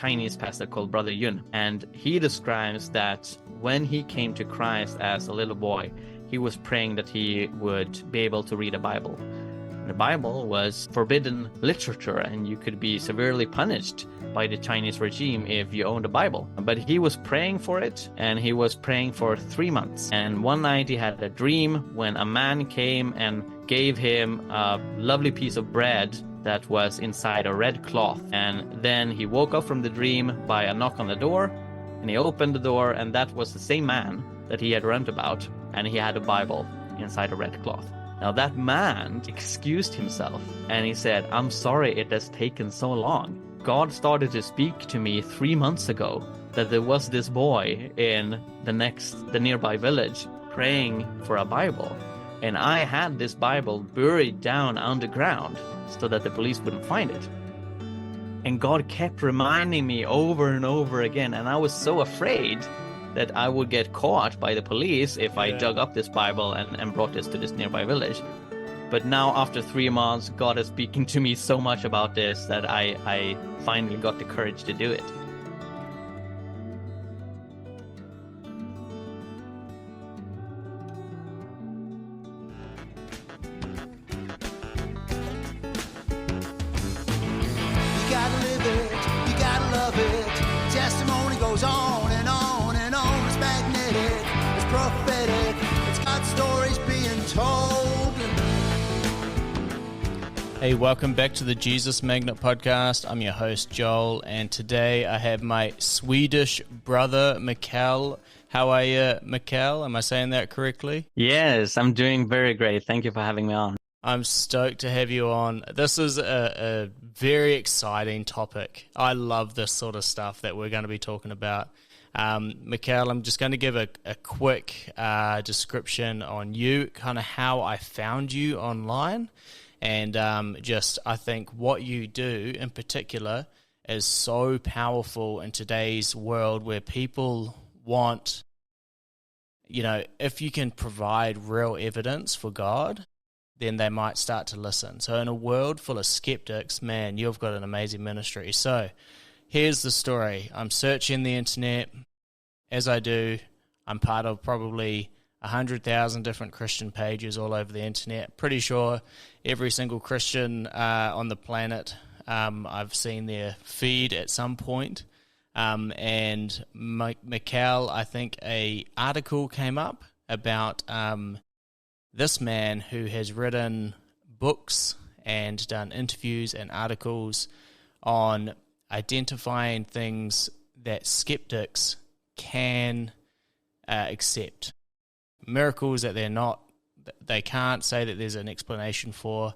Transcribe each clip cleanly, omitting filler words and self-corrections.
Chinese pastor called Brother Yun, and he describes that when he came to Christ as a little boy, he was praying that he would be able to read a Bible. The Bible was forbidden literature, and you could be severely punished by the Chinese regime if you owned a Bible. But he was praying for it, and he was praying for 3 months. And one night he had a dream when a man came and gave him a lovely piece of bread that was inside a red cloth. And then he woke up from the dream by a knock on the door, and he opened the door, and that was the same man that he had dreamt about, and he had a Bible inside a red cloth. Now that man excused himself, and he said, "I'm sorry it has taken so long. God started to speak to me 3 months ago that there was this boy in the nearby village praying for a Bible. And I had this Bible buried down underground so that the police wouldn't find it. And God kept reminding me over and over again, and I was so afraid that I would get caught by the police if I dug up this Bible and brought this to this nearby village. But now, after 3 months, God is speaking to me so much about this that I finally got the courage to do it." You gotta live it, you gotta love it. Testimony goes on and on and on. It's magnetic, it's prophetic, it's got stories being told. Hey, welcome back to the Jesus Magnet Podcast. I'm your host, Joel, and today I have my Swedish brother, Mikael. How are you, Mikael? Am I saying that correctly? Yes, I'm doing very great. Thank you for having me on. I'm stoked to have you on. This is a very exciting topic. I love this sort of stuff that we're going to be talking about. Mikael, I'm just going to give a quick description on you, kind of how I found you online. And I think what you do in particular is so powerful in today's world where people want, if you can provide real evidence for God, then they might start to listen. So in a world full of skeptics, man, you've got an amazing ministry. So here's the story. I'm searching the internet. As I do, I'm part of probably 100,000 different Christian pages all over the internet. Pretty sure every single Christian on the planet I've seen their feed at some point. And Mikael, I think a article came up about this man who has written books and done interviews and articles on identifying things that skeptics can accept. Miracles that they can't say that there's an explanation for,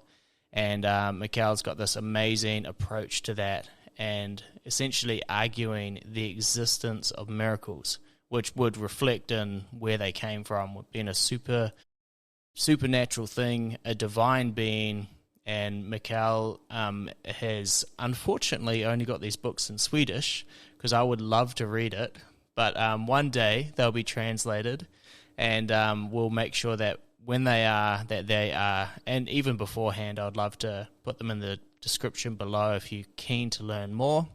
and Mikael's got this amazing approach to that, and essentially arguing the existence of miracles, which would reflect in where they came from, being a supernatural thing, a divine being. And Mikael has unfortunately only got these books in Swedish, because I would love to read it, but one day they'll be translated. And we'll make sure that when they are, and even beforehand, I'd love to put them in the description below if you're keen to learn more.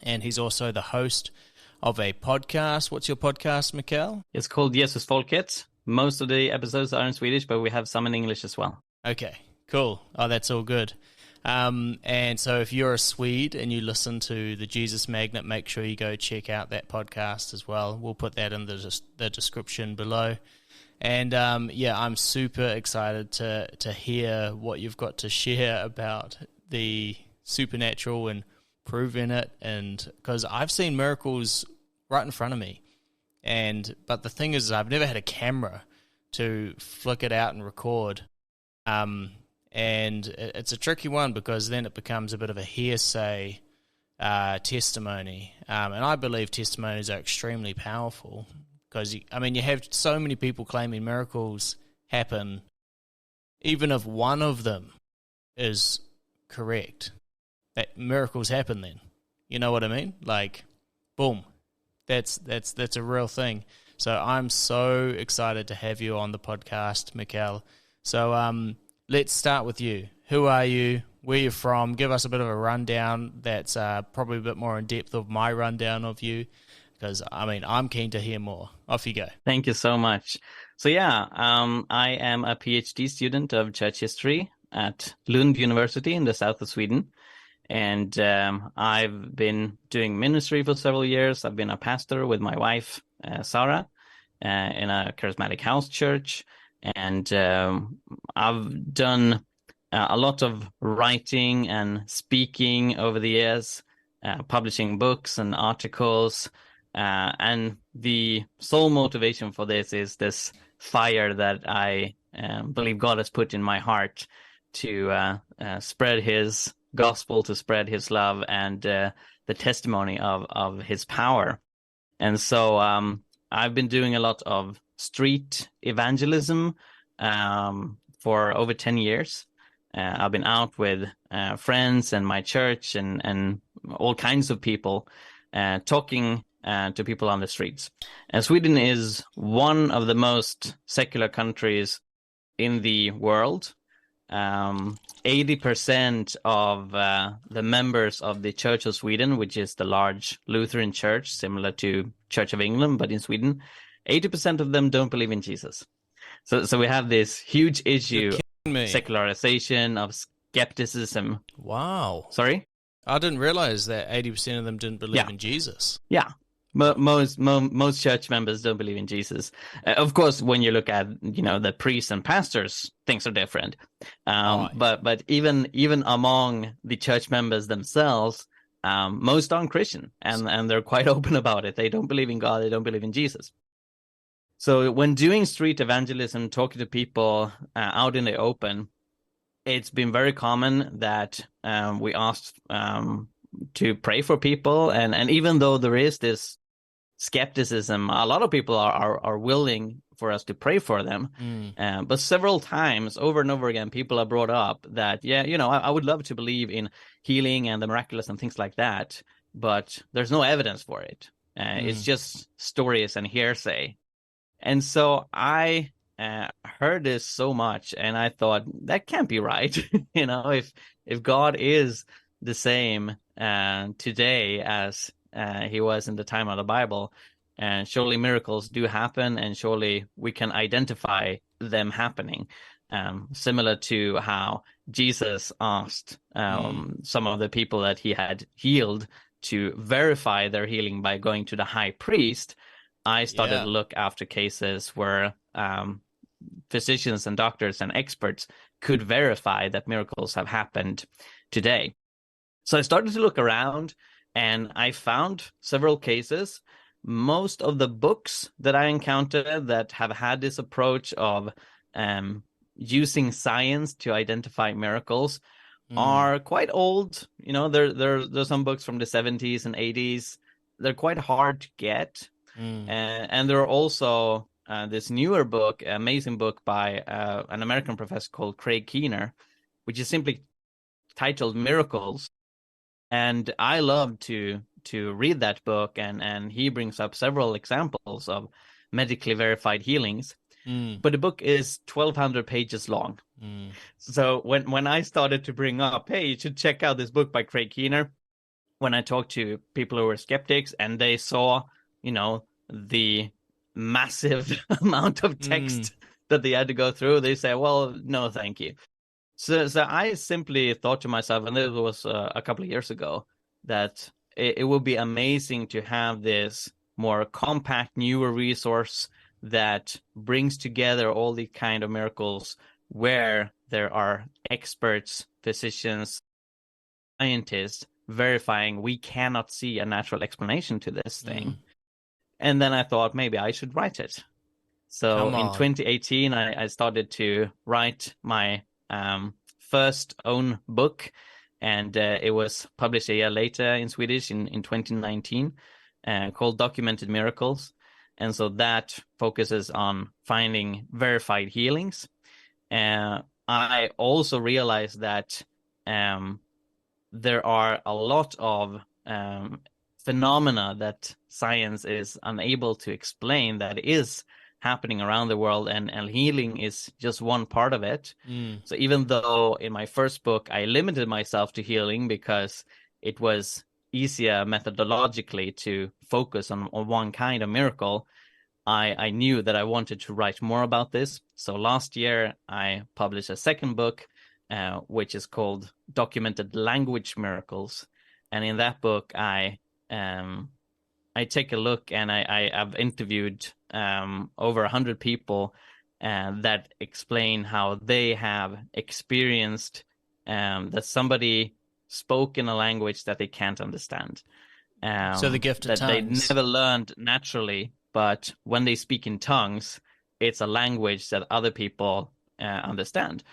And he's also the host of a podcast. What's your podcast, Mikael? It's called Jesus Folket. Most of the episodes are in Swedish, but we have some in English as well. Okay, cool. Oh, that's all good. And so if you're a Swede and you listen to the Jesus Magnet, make sure you go check out that podcast as well. We'll put that in the description below. And I'm super excited to hear what you've got to share about the supernatural and proving it. And because I've seen miracles right in front of me. But the thing is, I've never had a camera to flick it out and record. And it's a tricky one, because then it becomes a bit of a hearsay testimony. And I believe testimonies are extremely powerful, because, you have so many people claiming miracles happen. Even if one of them is correct, that miracles happen then. You know what I mean? Like, boom. That's a real thing. So I'm so excited to have you on the podcast, Mikael. So let's start with you. Who are you? where you're from, give us a bit of a rundown that's probably a bit more in depth of my rundown of you, because, I mean, I'm keen to hear more. Off you go. Thank you so much. So yeah, I am a PhD student of church history at Lund University in the south of Sweden. And I've been doing ministry for several years. I've been a pastor with my wife, Sarah, in a charismatic house church. And I've done a lot of writing and speaking over the years, publishing books and articles. And the sole motivation for this is this fire that I believe God has put in my heart to spread his gospel, to spread his love and the testimony of his power. And so I've been doing a lot of street evangelism for over 10 years. I've been out with friends and my church and all kinds of people talking to people on the streets. And Sweden is one of the most secular countries in the world. 80% of the members of the Church of Sweden, which is the large Lutheran church, similar to Church of England, but in Sweden, 80% of them don't believe in Jesus. So we have this huge issue, secularization, of skepticism. Wow. Sorry? I didn't realize that 80% of them didn't believe in Jesus. Yeah. Most church members don't believe in Jesus. Of course, when you look at the priests and pastors, things are different. But even among the church members themselves, most aren't Christian, and they're quite open about it. They don't believe in God. They don't believe in Jesus. So when doing street evangelism, talking to people out in the open, it's been very common that we ask to pray for people, and even though there is this skepticism, a lot of people are willing for us to pray for them. But several times, over and over again, people have brought up that, I would love to believe in healing and the miraculous and things like that, but there's no evidence for it. It's just stories and hearsay. And so I heard this so much, and I thought, that can't be right. If God is the same today as he was in the time of the Bible, and surely miracles do happen, and surely we can identify them happening, similar to how Jesus asked some of the people that he had healed to verify their healing by going to the high priest. I started to look after cases where physicians and doctors and experts could verify that miracles have happened today. So I started to look around, and I found several cases. Most of the books that I encountered that have had this approach of using science to identify miracles are quite old. There's some books from the 70s and 80s. They're quite hard to get. And there are also this newer book, amazing book by an American professor called Craig Keener, which is simply titled Miracles. And I love to read that book, and he brings up several examples of medically verified healings. But the book is 1,200 pages long. So when I started to bring up, hey, you should check out this book by Craig Keener, when I talked to people who were skeptics and they saw, the massive amount of text that they had to go through, they say, well, no, thank you. So I simply thought to myself, and this was a couple of years ago, that it would be amazing to have this more compact, newer resource that brings together all these kind of miracles where there are experts, physicians, scientists verifying we cannot see a natural explanation to this thing. And then I thought maybe I should write it. So in 2018, I started to write my first own book, and it was published a year later in Swedish in 2019, called Documented Miracles. And so that focuses on finding verified healings. I also realized that there are a lot of phenomena that science is unable to explain that is happening around the world, and healing is just one part of it. Mm. So even though in my first book I limited myself to healing because it was easier methodologically to focus on one kind of miracle, I knew that I wanted to write more about this. So last year I published a second book, which is called Documented Language Miracles. And in that book, I take a look, and I've interviewed over 100 people that explain how they have experienced that somebody spoke in a language that they can't understand. So the gift of that they tongues. never learned naturally, but when they speak in tongues, it's a language that other people understand.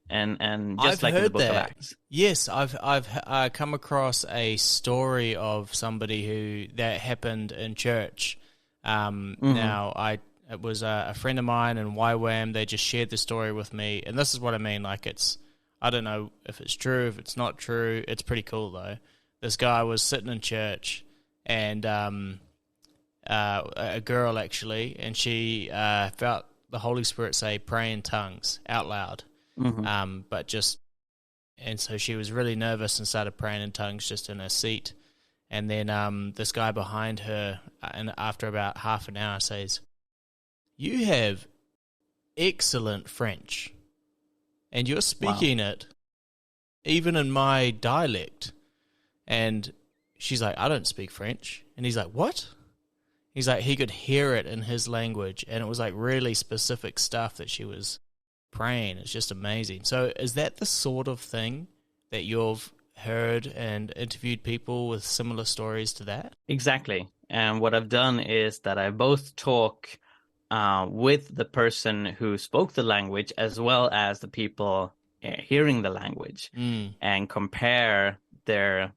And just I've like in the heard Book of that. Acts. Yes, I've come across a story of somebody who that happened in church. Now it was a friend of mine in YWAM. They just shared the story with me, and this is what I mean. Like, I don't know if it's true, if it's not true. It's pretty cool though. This guy was sitting in church, and a girl actually, and she felt the Holy Spirit say, "Pray in tongues" out loud. And so she was really nervous and started praying in tongues just in her seat. And then this guy behind her, and after about half an hour, says, "You have excellent French, and you're speaking it even in my dialect." And she's like, "I don't speak French." And he's like, "What?" He's like, he could hear it in his language, and it was like really specific stuff that she was praying. It's just amazing. So is that the sort of thing that you've heard and interviewed people with similar stories to that? Exactly. And what I've done is that I both talk with the person who spoke the language as well as the people hearing the language, and compare their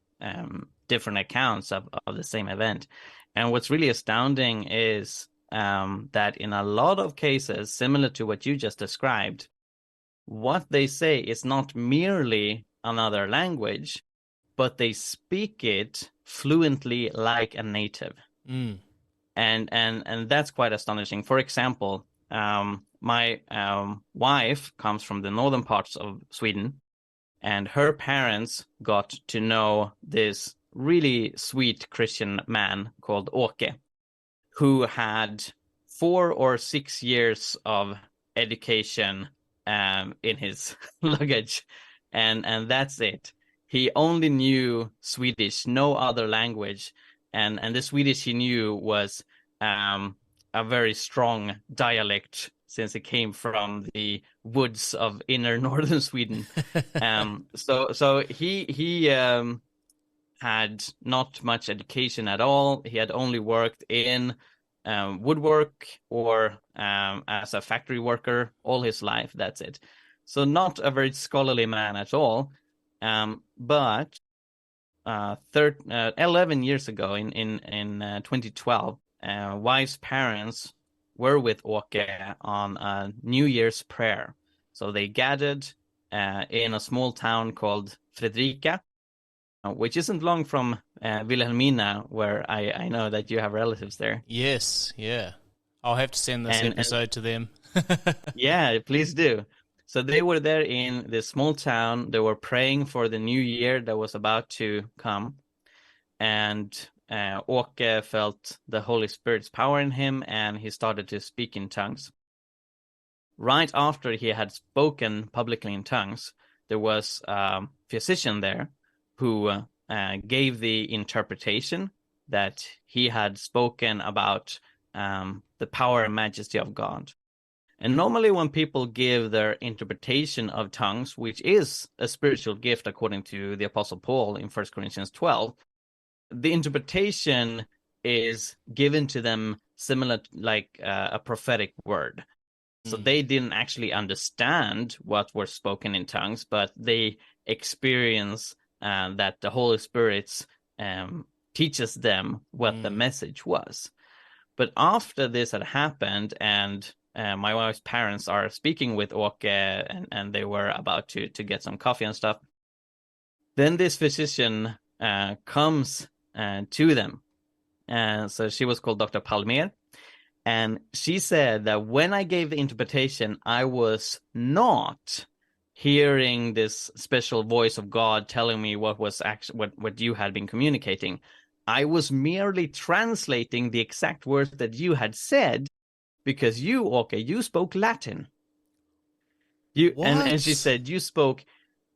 different accounts of the same event. And what's really astounding is that in a lot of cases, similar to what you just described, what they say is not merely another language, but they speak it fluently like a native. And that's quite astonishing. For example, my wife comes from the northern parts of Sweden, and her parents got to know this really sweet Christian man called Åke, who had 4 or 6 years of education in his luggage, and that's it. He only knew Swedish, no other language, and the Swedish he knew was a very strong dialect, since it came from the woods of inner northern Sweden. So he had not much education at all. He had only worked in woodwork or as a factory worker all his life. That's it. So not a very scholarly man at all. But 11 years ago, in 2012, wife's parents were with Åke on a New Year's prayer. So they gathered in a small town called Fredrika, which isn't long from Wilhelmina, where I know that you have relatives there. Yes, yeah. I'll have to send this episode to them. Yeah, please do. So they were there in this small town. They were praying for the new year that was about to come. And Åke felt the Holy Spirit's power in him, and he started to speak in tongues. Right after he had spoken publicly in tongues, there was a physician there who gave the interpretation that he had spoken about the power and majesty of God. And normally when people give their interpretation of tongues, which is a spiritual gift according to the Apostle Paul in 1 Corinthians 12, the interpretation is given to them similar like a prophetic word. So they didn't actually understand what were spoken in tongues, but they experience that the Holy Spirit teaches them what the message was. But after this had happened, and my wife's parents are speaking with Åke, and they were about to get some coffee and stuff, then this physician comes to them. So she was called Dr. Palmer, And she said that when I gave the interpretation, I was not hearing this special voice of God telling me what was actually what you had been communicating. I was merely translating the exact words that you had said, because you, okay, you spoke Latin. And she said you spoke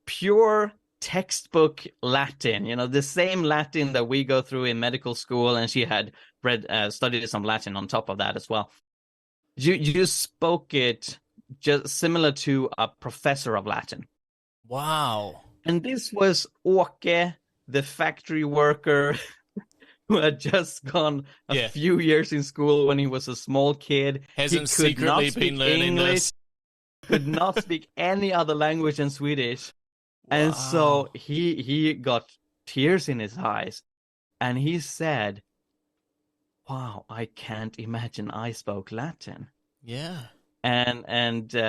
pure textbook Latin, the same Latin that we go through in medical school, and she had studied some Latin on top of that as well. You spoke it just similar to a professor of Latin. Wow. And this was Åke, the factory worker who had just gone a few years in school when he was a small kid. Hasn't secretly been learning English, this. could not speak any other language than Swedish. Wow. And so he got tears in his eyes, and he said, wow, I can't imagine I spoke Latin. Yeah. And he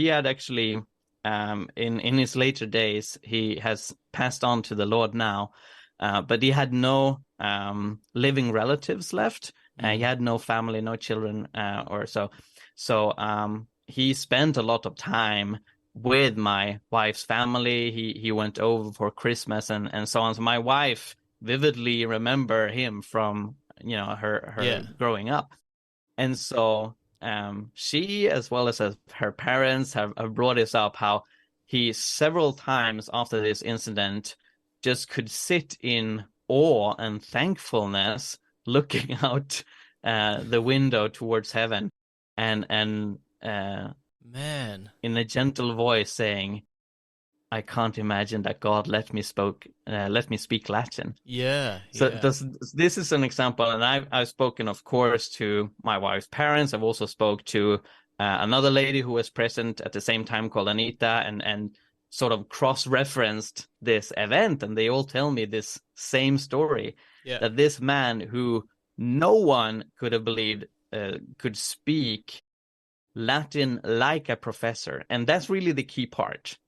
had actually in his later days, he has passed on to the Lord now, but he had no living relatives left. He had no family, no children, or so. So he spent a lot of time with my wife's family. He went over for Christmas and so on. So my wife vividly remember him from her growing up. And so she, as well as her parents, have brought this up, how he several times after this incident just could sit in awe and thankfulness looking out the window towards heaven and man, in a gentle voice saying, I can't imagine that God let me speak Latin. Yeah. So this is an example, and I've spoken, of course, to my wife's parents. I've also spoke to another lady who was present at the same time called Anita, and sort of cross-referenced this event, and they all tell me this same story, that this man who no one could have believed could speak Latin like a professor. And that's really the key part.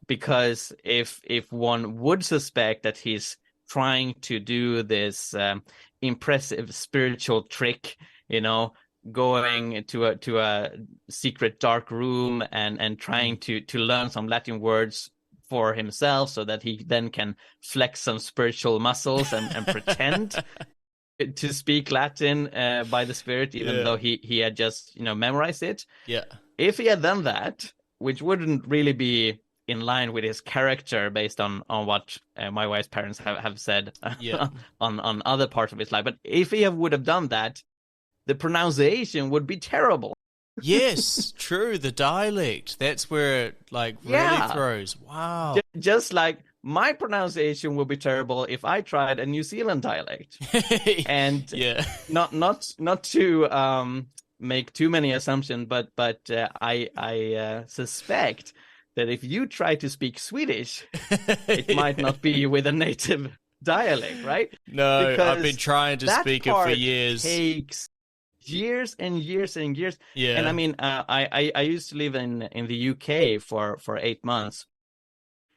Because if one would suspect that he's trying to do this impressive spiritual trick, going to a secret dark room and trying to learn some Latin words for himself so that he then can flex some spiritual muscles and pretend to speak Latin by the Spirit, even though he had just memorized it. Yeah. If he had done that, which wouldn't really be in line with his character based on what my wife's parents have said on other parts of his life. But if he would have done that, the pronunciation would be terrible. Yes, true. The dialect. That's where it really throws. Wow. Just like my pronunciation would be terrible if I tried a New Zealand dialect. And not to make too many assumptions, but I suspect that if you try to speak Swedish, it might not be with a native dialect, right? No, because I've been trying to speak it for years. Takes years and years and years. Yeah. And I mean, I used to live in the UK for 8 months.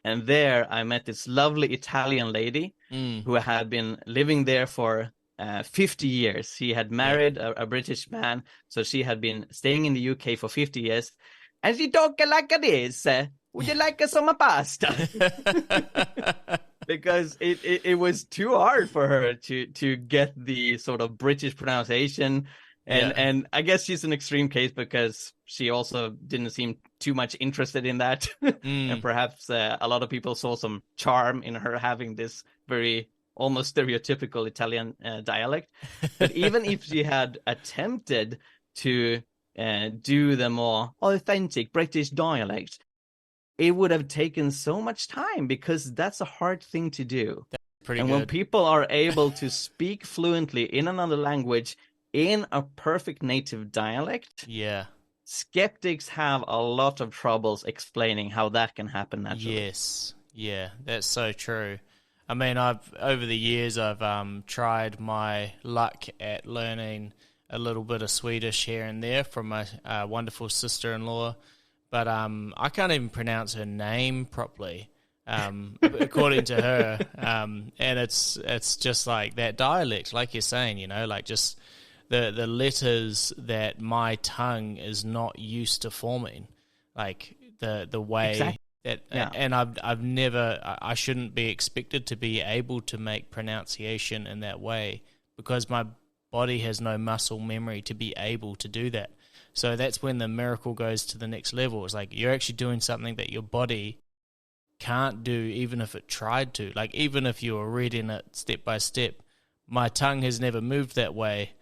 And there I met this lovely Italian lady who had been living there for 50 years. She had married a British man, so she had been staying in the UK for 50 years. And she talked like this. Would you like some pasta? Because it was too hard for her to get the sort of British pronunciation. And I guess she's an extreme case because she also didn't seem too much interested in that. And perhaps a lot of people saw some charm in her having this very almost stereotypical Italian dialect. But even if she had attempted to do the more authentic British dialect, it would have taken so much time because that's a hard thing to do. When people are able to speak fluently in another language in a perfect native dialect, skeptics have a lot of troubles explaining how that can happen naturally. Yes, that's so true. I mean, over the years I've tried my luck at learning a little bit of Swedish here and there from my wonderful sister-in-law, but I can't even pronounce her name properly. according to her. And it's just like that dialect, like you're saying, like just the letters that my tongue is not used to forming, like the way Exactly. that, Yeah. and I've never, I shouldn't be expected to be able to make pronunciation in that way because my body has no muscle memory to be able to do that. So that's when the miracle goes to the next level. It's like you're actually doing something that your body can't do even if it tried to. Like even if you were reading it step by step, my tongue has never moved that way.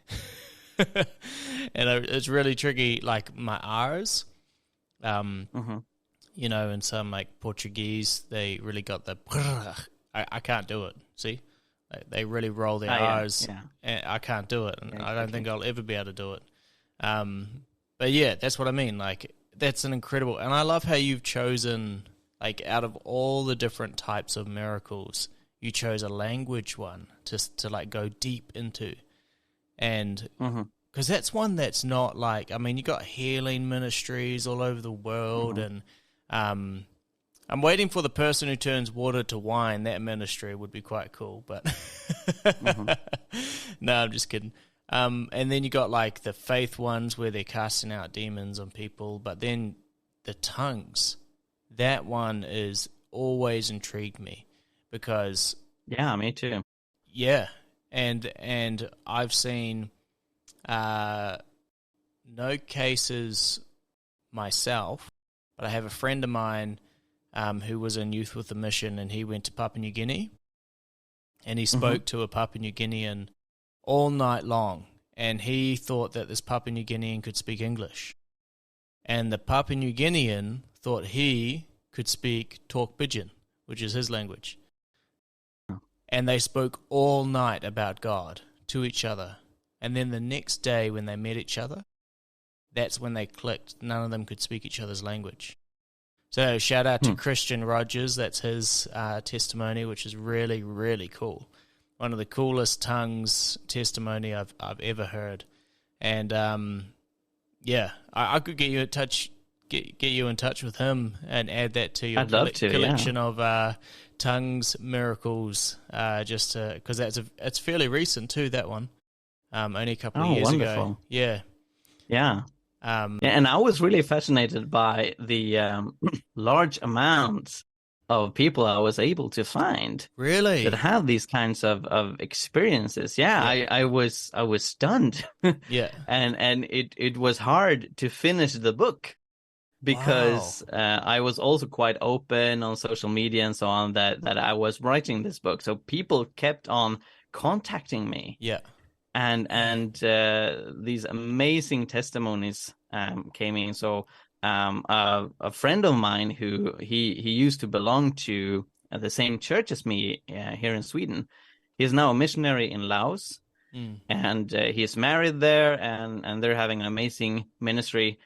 And it's really tricky, like my R's. In some like Portuguese, they really got the... I can't do it, see? They really roll their R's, and I can't do it, and Yeah, I don't think I'll ever be able to do it. But yeah, that's what I mean. Like, that's an incredible... And I love how you've chosen, like, out of all the different types of miracles, you chose a language one to like, go deep into. And... Because that's one that's not like, I mean, you got healing ministries all over the world, and I'm waiting for the person who turns water to wine. That ministry would be quite cool, but no, I'm just kidding. And then you got like the faith ones where they're casting out demons on people, but then the tongues, that one is always intrigued me because... Yeah, me too. Yeah, and I've seen... no cases myself, but I have a friend of mine who was in Youth with a Mission, and he went to Papua New Guinea, and he spoke to a Papua New Guinean all night long, and he thought that this Papua New Guinean could speak English, and the Papua New Guinean thought he could talk Pidgin, which is his language, and they spoke all night about God to each other. And then the next day when they met each other, that's when they clicked. None of them could speak each other's language. So shout out to Christian Rogers. That's his testimony, which is really, really cool. One of the coolest tongues testimony I've ever heard. And I could get you in touch, get you in touch with him and add that to your collection of tongues miracles. Just because it's fairly recent too. That one. Only a couple of years ago. Yeah. Yeah. And I was really fascinated by the large amounts of people I was able to find. Really? That have these kinds of experiences. Yeah. I was stunned. Yeah. And it was hard to finish the book because I was also quite open on social media and so on that I was writing this book. So people kept on contacting me. Yeah. And these amazing testimonies came in. So a friend of mine who he used to belong to the same church as me here in Sweden, he is now a missionary in Laos, and he's married there, and they're having an amazing ministry.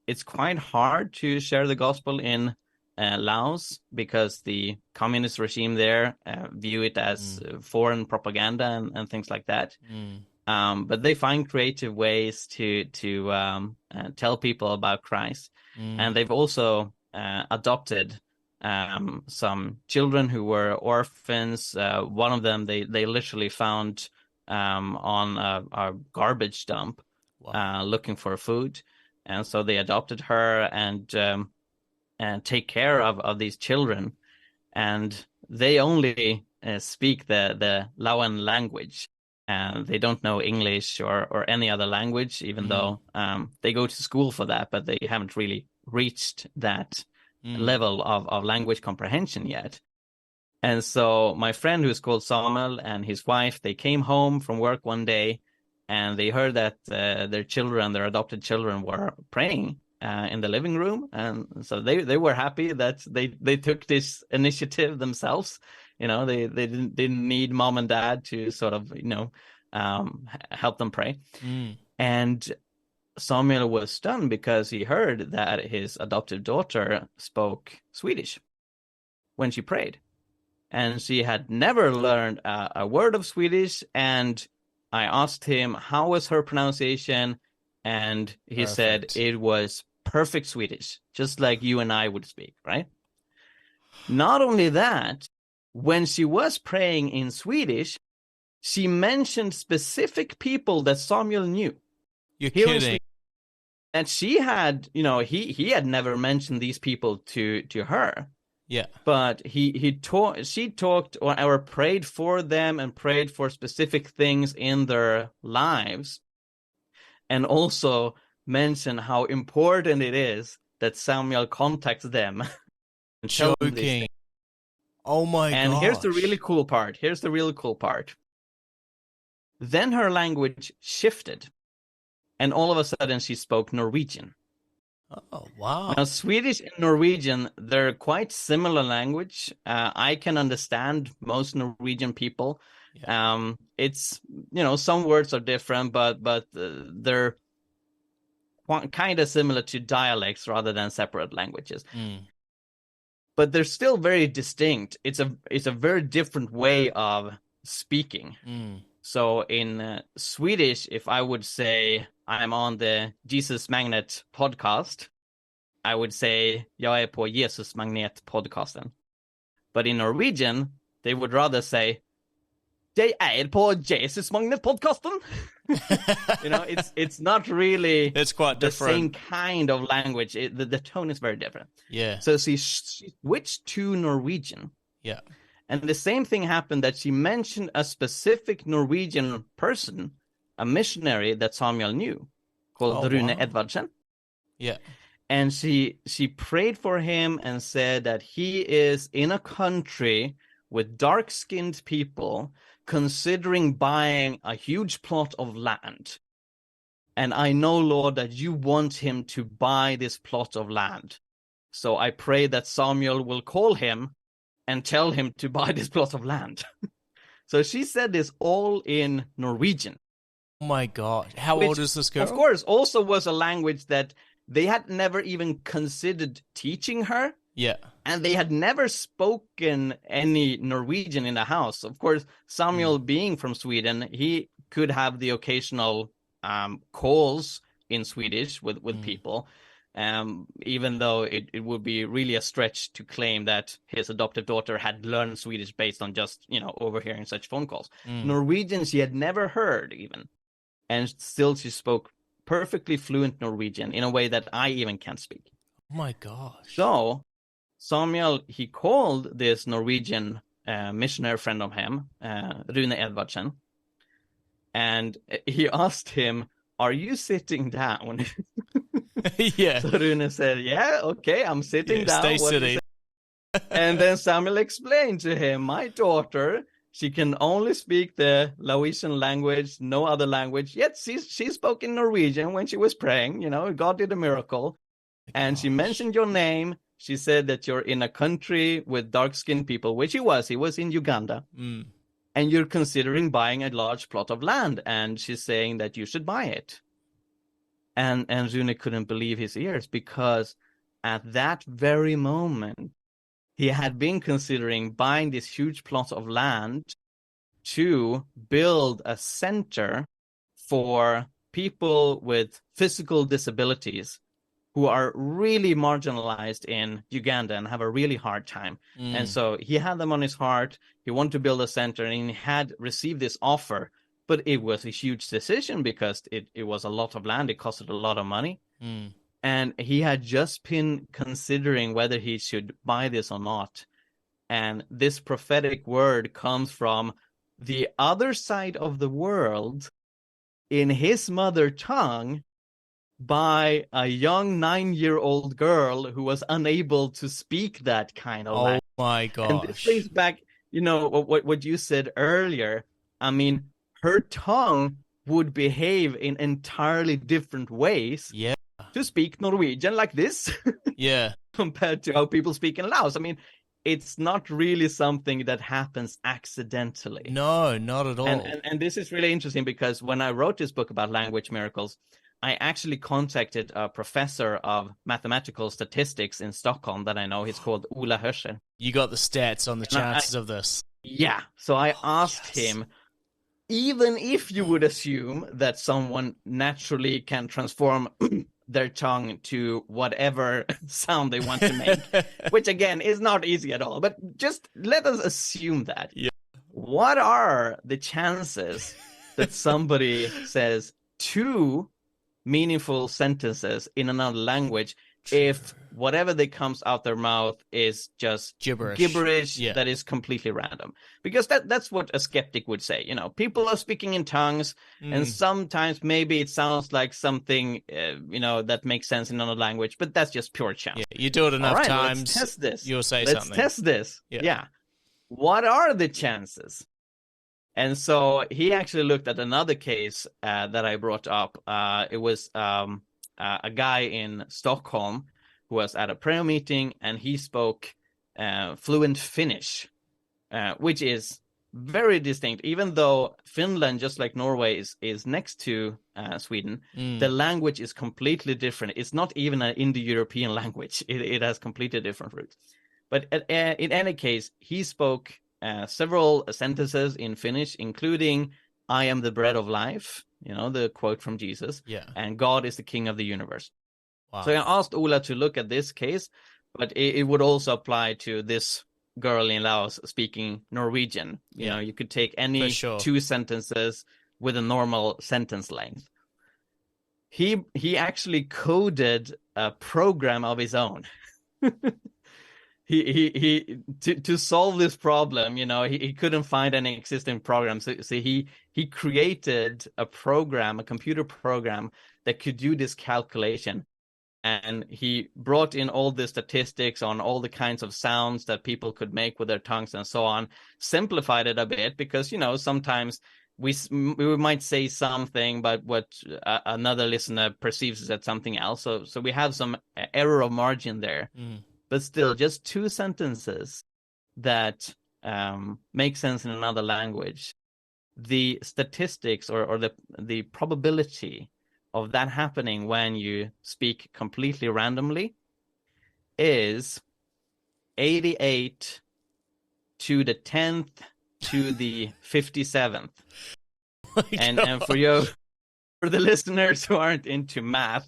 It's quite hard to share the gospel in Laos because the communist regime there view it as foreign propaganda and things like that. But they find creative ways to tell people about Christ, and they've also adopted some children who were orphans. One of them they literally found on a garbage dump, looking for food, and so they adopted her and take care of these children, and they only speak the Laoan language, and they don't know English or any other language, even though they go to school for that, but they haven't really reached that level of language comprehension yet. And so my friend, who's called Samuel, and his wife, they came home from work one day, and they heard that their adopted children were praying in the living room, and so they were happy that they took this initiative themselves. They didn't need mom and dad to sort of help them pray. And Samuel was stunned because he heard that his adopted daughter spoke Swedish when she prayed, and she had never learned a word of Swedish. And I asked him how was her pronunciation, and he said it was perfect Swedish, just like you and I would speak, right? Not only that, when she was praying in Swedish, she mentioned specific people that Samuel knew. You're Here in kidding. Sweden. And she had, he had never mentioned these people to her. Yeah. But she talked or prayed for them and prayed for specific things in their lives, and also mentioned how important it is that Samuel contacts them and tell them these Joking. things. Oh my And gosh. here's the really cool part. Then her language shifted, and all of a sudden she spoke Norwegian. Oh, wow. Now, Swedish and Norwegian, they're quite similar language. I can understand most Norwegian people. Yeah. It's, some words are different, but they're kind of similar to dialects rather than separate languages. But they're still very distinct. It's a very different way of speaking. So in Swedish, if I would say I'm on the Jesus Magnet podcast, I would say jag är på Jesus Magnet podcasten. But in Norwegian, they would rather say jag är på Jesus Magnet podcasten. It's not really It's quite the different. same kind of language. The tone is very different. Yeah. So she switched to Norwegian. Yeah. And the same thing happened, that she mentioned a specific Norwegian person, a missionary that Samuel knew, called Rune Edvardsen. Yeah. And she prayed for him and said that he is in a country with dark-skinned people considering buying a huge plot of land. And I know, Lord, that you want him to buy this plot of land. So I pray that Samuel will call him and tell him to buy this plot of land. So she said this all in Norwegian. Oh my God. How old is this girl? Of course, also was a language that they had never even considered teaching her. Yeah. And they had never spoken any Norwegian in the house. Of course, Samuel being from Sweden, he could have the occasional calls in Swedish with people. Even though it would be really a stretch to claim that his adoptive daughter had learned Swedish based on just, overhearing such phone calls. Norwegian she had never heard even. And still she spoke perfectly fluent Norwegian in a way that I even can't speak. Oh my gosh. So Samuel, he called this Norwegian missionary friend of him, Rune Edvardsen, and he asked him, "Are you sitting down?" Yeah. So Rune said, "Yeah, okay, I'm sitting down." Stay sitting. And then Samuel explained to him, "My daughter, she can only speak the Laotian language, no other language. Yet she spoke in Norwegian when she was praying. God did a miracle." And she mentioned your name. She said that you're in a country with dark-skinned people, which he was. He was in Uganda. And you're considering buying a large plot of land. And she's saying that you should buy it. And Rune couldn't believe his ears, because at that very moment, he had been considering buying this huge plot of land to build a center for people with physical disabilities who are really marginalized in Uganda and have a really hard time. And so he had them on his heart. He wanted to build a center, and he had received this offer, but it was a huge decision because it was a lot of land. It costed a lot of money. And he had just been considering whether he should buy this or not. And this prophetic word comes from the other side of the world in his mother tongue, by a young 9-year-old girl who was unable to speak that kind of language. Oh my gosh. And this brings back, what you said earlier. I mean, her tongue would behave in entirely different ways to speak Norwegian like this compared to how people speak in Laos. I mean, it's not really something that happens accidentally. No, not at all. And this is really interesting, because when I wrote this book about language miracles, I actually contacted a professor of mathematical statistics in Stockholm that I know. He's called Ola Hörscher. You got the stats on the chances of this. Yeah. So I asked him, even if you would assume that someone naturally can transform their tongue to whatever sound they want to make, which again is not easy at all. But just let us assume that. Yeah. What are the chances that somebody says two meaningful sentences in another language if whatever that comes out their mouth is just gibberish that is completely random? Because that's what a skeptic would say. You know, people are speaking in tongues, and sometimes maybe it sounds like something that makes sense in another language, but that's just pure chance. Yeah, you do it enough times, let's test this. You'll say let's something. Let's test this. Yeah. What are the chances? And so he actually looked at another case that I brought up. It was a guy in Stockholm who was at a prayer meeting, and he spoke fluent Finnish, which is very distinct. Even though Finland, just like Norway, is next to Sweden, the language is completely different. It's not even an Indo-European language. It has completely different roots. But in any case, he spoke several sentences in Finnish, including "I am the bread of life," the quote from Jesus, and "God is the king of the universe." Wow. So I asked Ola to look at this case, but it would also apply to this girl in Laos speaking Norwegian. You could take any two sentences with a normal sentence length. He actually coded a program of his own. He to solve this problem, he couldn't find any existing programs. So he created a computer program that could do this calculation. And he brought in all the statistics on all the kinds of sounds that people could make with their tongues and so on, simplified it a bit because, sometimes we might say something, but what another listener perceives as something else. So we have some error of margin there. But still, just two sentences that make sense in another language. The statistics or the probability of that happening when you speak completely randomly is 88 to the 10th to the 57th. And for the listeners who aren't into math,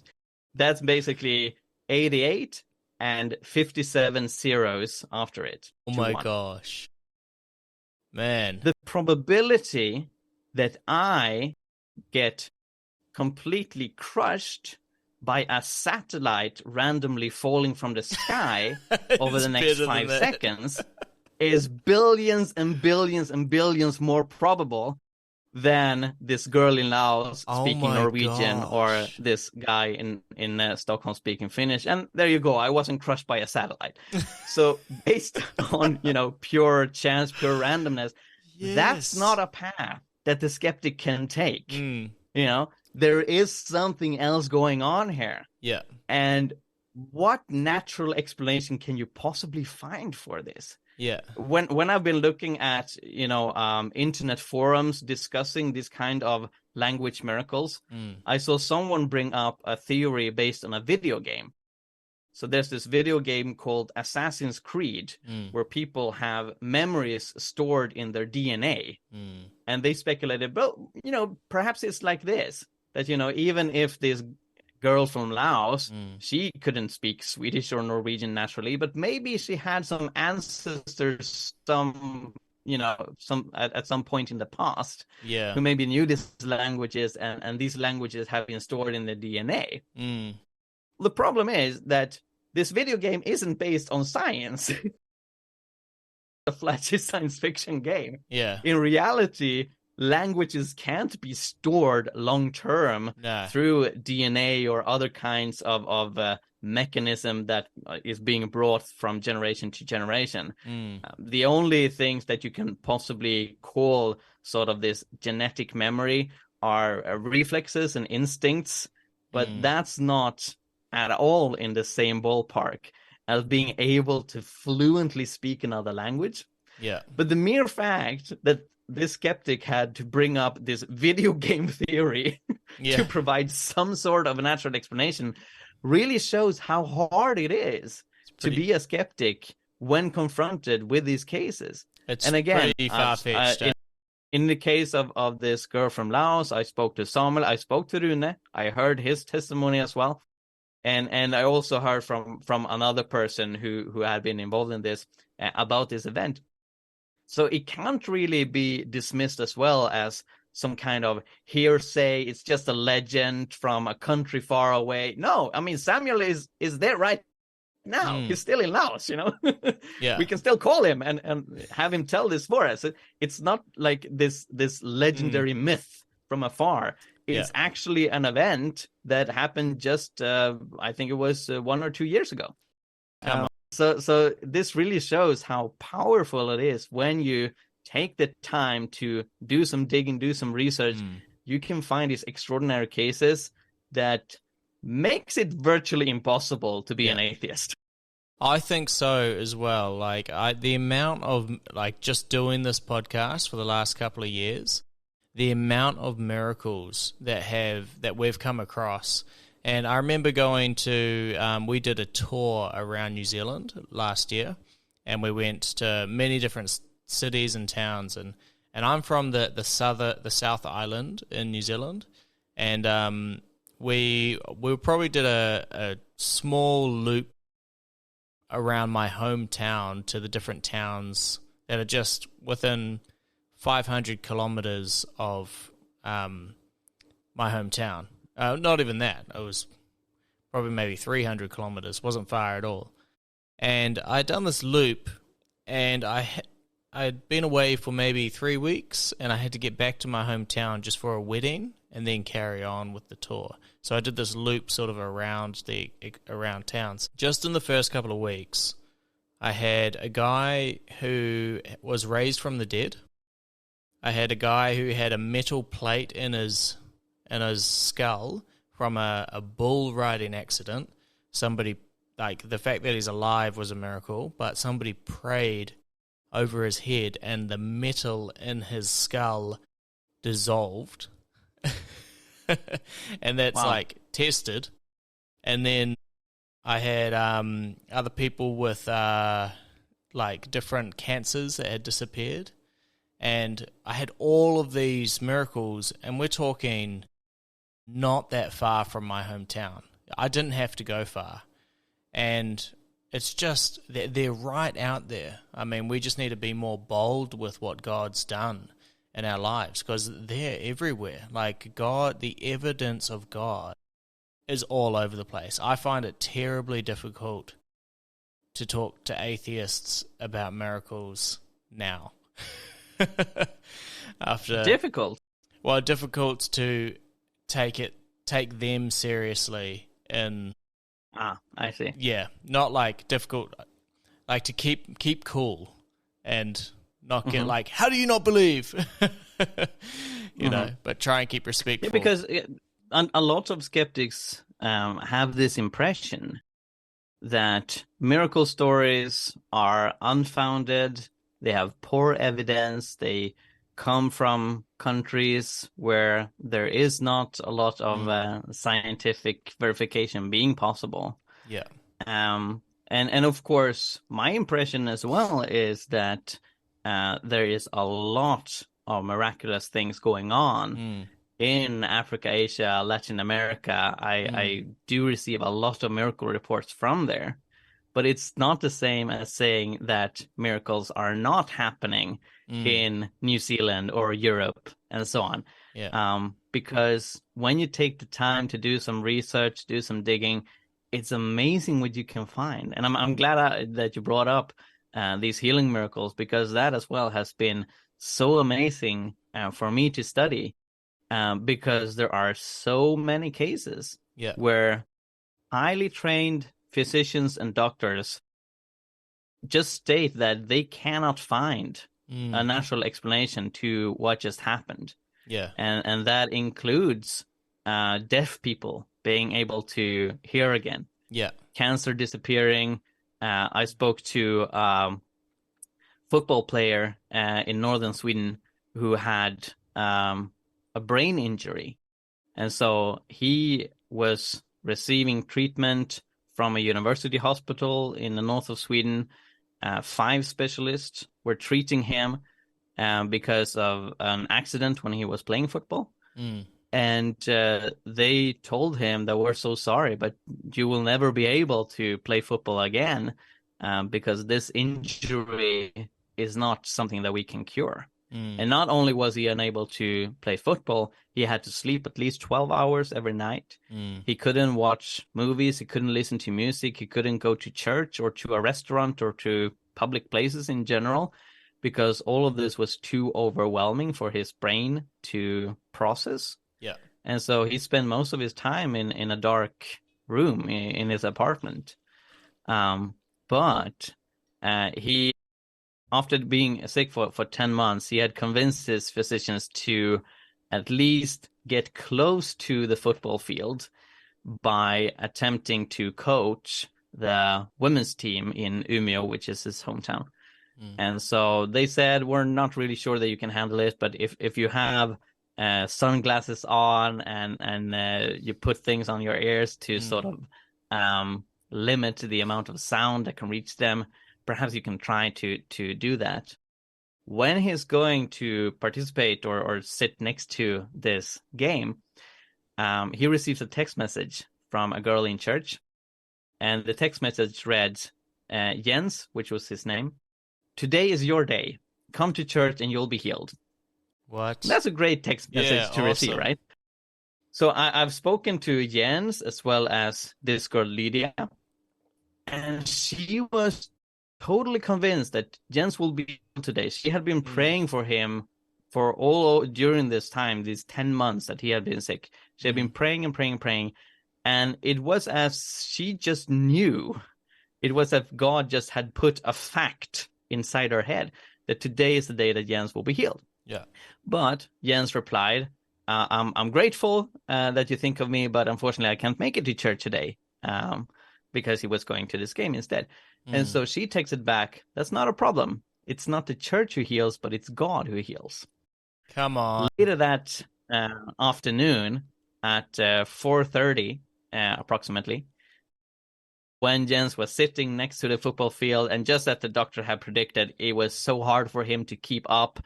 that's basically 88 and 57 zeros after it. Oh my gosh. Man. The probability that I get completely crushed by a satellite randomly falling from the sky over the next 5 seconds is billions and billions and billions more probable than this girl in Laos speaking Norwegian or this guy in Stockholm speaking Finnish. And there you go. I wasn't crushed by a satellite. So based on, pure chance, pure randomness, that's not a path that the skeptic can take. There is something else going on here. Yeah. And what natural explanation can you possibly find for this? Yeah. When I've been looking at, internet forums discussing this kind of language miracles, I saw someone bring up a theory based on a video game. So there's this video game called Assassin's Creed, where people have memories stored in their DNA. And they speculated, well, perhaps it's like this, that, even if this girl from Laos, she couldn't speak Swedish or Norwegian naturally, but maybe she had some ancestors, at some point in the past, who maybe knew these languages, and these languages have been stored in the DNA. The problem is that this video game isn't based on science. A flashy science fiction game. Yeah. In reality, languages can't be stored long-term through DNA or other kinds of mechanism that is being brought from generation to generation. The only things that you can possibly call sort of this genetic memory are reflexes and instincts, but that's not at all in the same ballpark as being able to fluently speak another language. Yeah. But the mere fact that this skeptic had to bring up this video game theory to provide some sort of a natural explanation really shows how hard it is to be a skeptic when confronted with these cases. And again, pretty far-fetched. In the case of this girl from Laos, I spoke to Samuel, I spoke to Rune, I heard his testimony as well. And I also heard from another person who had been involved in this about this event. So it can't really be dismissed as well as some kind of hearsay. It's just a legend from a country far away. No, I mean, Samuel is there right now. He's still in Laos, you know. Yeah. We can still call him and have him tell this for us. It's not like this legendary myth from afar. It's actually an event that happened just I think it was 1 or 2 years ago. So this really shows how powerful it is when you take the time to do some digging, do some research. You can find these extraordinary cases that makes it virtually impossible to be an atheist. I think so as well. Like the amount of just doing this podcast for the last couple of years, the amount of miracles that we've come across. And I remember going to, we did a tour around New Zealand last year, and we went to many different cities and towns. And I'm from the South Island in New Zealand, and we probably did a small loop around my hometown to the different towns that are just within 500 kilometers of my hometown. Not even that. It was probably maybe 300 kilometers. Wasn't far at all. And I'd done this loop, and I'd been away for maybe 3 weeks, and I had to get back to my hometown just for a wedding and then carry on with the tour. So I did this loop sort of around towns. Just in the first couple of weeks, I had a guy who was raised from the dead. I had a guy who had a metal plate in his skull from a bull riding accident. Somebody, like, the fact that he's alive was a miracle, but somebody prayed over his head and the metal in his skull dissolved. And that's tested. And then I had other people with different cancers that had disappeared. And I had all of these miracles, and we're talking not that far from my hometown. I didn't have to go far. And it's just, they're right out there. I mean, we just need to be more bold with what God's done in our lives, because they're everywhere. Like, God, the evidence of God is all over the place. I find it terribly difficult to talk to atheists about miracles now. Difficult to take them seriously. In I see. Yeah, not like difficult, like to keep cool and not get like, how do you not believe? you know, but try and keep respectful. Yeah, because a lot of skeptics have this impression that miracle stories are unfounded. They have poor evidence. They come from countries where there is not a lot of scientific verification being possible. Yeah. And of course, my impression as well is that there is a lot of miraculous things going on in Africa, Asia, Latin America. I do receive a lot of miracle reports from there. But it's not the same as saying that miracles are not happening in New Zealand or Europe and so on. Yeah. Because when you take the time to do some research, do some digging, it's amazing what you can find. And I'm glad that you brought up these healing miracles, because that as well has been so amazing for me to study, because there are so many cases where highly trained physicians and doctors just state that they cannot find a natural explanation to what just happened. Yeah. And that includes deaf people being able to hear again. Yeah. Cancer disappearing. I spoke to a football player in northern Sweden who had a brain injury. And so he was receiving treatment from a university hospital in the north of Sweden. 5 specialists were treating him because of an accident when he was playing football. And they told him that we're so sorry, but you will never be able to play football again, because this injury is not something that we can cure. And not only was he unable to play football, he had to sleep at least 12 hours every night. He couldn't watch movies, he couldn't listen to music, he couldn't go to church or to a restaurant or to public places in general, because all of this was too overwhelming for his brain to process. Yeah. And so he spent most of his time in a dark room in his apartment. But he, after being sick for 10 months, he had convinced his physicians to at least get close to the football field by attempting to coach the women's team in Umeå, which is his hometown. And so they said, we're not really sure that you can handle it, but if you have sunglasses on and you put things on your ears to sort of limit the amount of sound that can reach them, perhaps you can try to do that. When he's going to participate or sit next to this game, he receives a text message from a girl in church, and the text message read, Jens, which was his name, "Today is your day. Come to church and you'll be healed." What? That's a great text message to receive, right? So I've spoken to Jens as well as this girl Lydia, and she was totally convinced that Jens will be healed today. She had been praying for him for all during this time, these 10 months that he had been sick. She had been praying and praying and praying, and it was as she just knew. It was as if God just had put a fact inside her head that today is the day that Jens will be healed. Yeah. But Jens replied, I'm grateful that you think of me, but unfortunately I can't make it to church today, because he was going to this game instead. And so she takes it back. That's not a problem. It's not the church who heals, but it's God who heals. Come on. Later that afternoon at 4:30 approximately, when Jens was sitting next to the football field, and just as the doctor had predicted, it was so hard for him to keep up.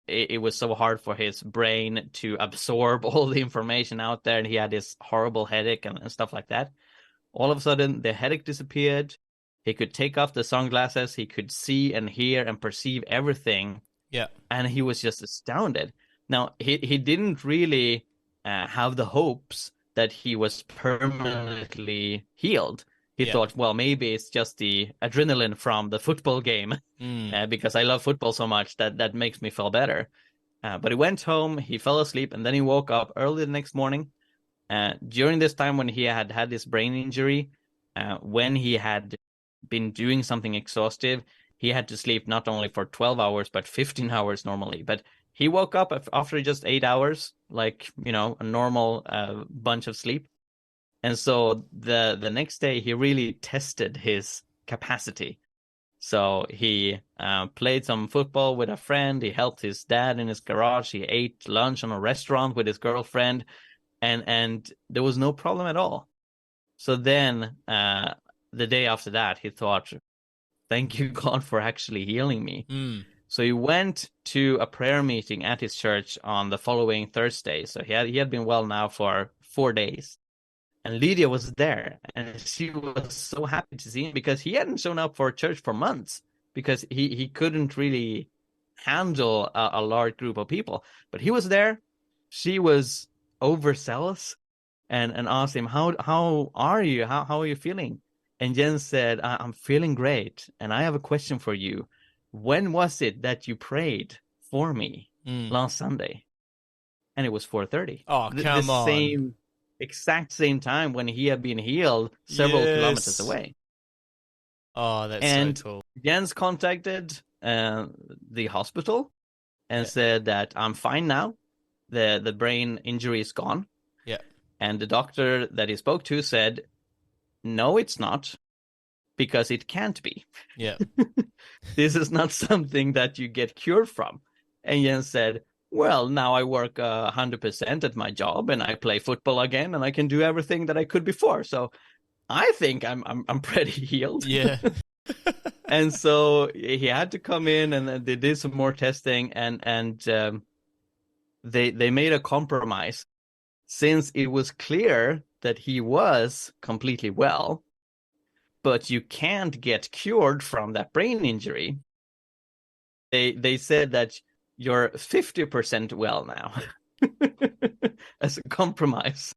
It was so hard for his brain to absorb all the information out there, and he had this horrible headache and stuff like that. All of a sudden, the headache disappeared. He could take off the sunglasses. He could see and hear and perceive everything. Yeah. And he was just astounded. Now, he didn't really have the hopes that he was permanently healed. He thought, well, maybe it's just the adrenaline from the football game, because I love football so much that makes me feel better. But he went home, he fell asleep, and then he woke up early the next morning. During this time when he had this brain injury, when he had been doing something exhaustive, he had to sleep not only for 12 hours, but 15 hours normally. But he woke up after just 8 hours, like, a normal bunch of sleep. And so the next day, he really tested his capacity. So he played some football with a friend. He helped his dad in his garage. He ate lunch on a restaurant with his girlfriend. And there was no problem at all. So then the day after that, he thought, thank you, God, for actually healing me. So he went to a prayer meeting at his church on the following Thursday. So he had been well now for 4 days. And Lydia was there, and she was so happy to see him, because he hadn't shown up for church for months, because he couldn't really handle a large group of people. But he was there. She was overzealous and asked him, how are you? How are you feeling? And Jens said, I'm feeling great, and I have a question for you. When was it that you prayed for me last Sunday? And it was 4:30. Oh, come on. Exact same time when he had been healed several kilometers away. Oh, that's so cool. Jens contacted the hospital and said that I'm fine now. The brain injury is gone. Yeah. And the doctor that he spoke to said, no, it's not, because it can't be. Yeah. This is not something that you get cured from. And Jens said, well, now I work 100% at my job, and I play football again, and I can do everything that I could before. So I think I'm pretty healed. Yeah. And so he had to come in, and they did some more testing, and they made a compromise. Since it was clear that he was completely well, but you can't get cured from that brain injury, they said that you're 50% well now as a compromise.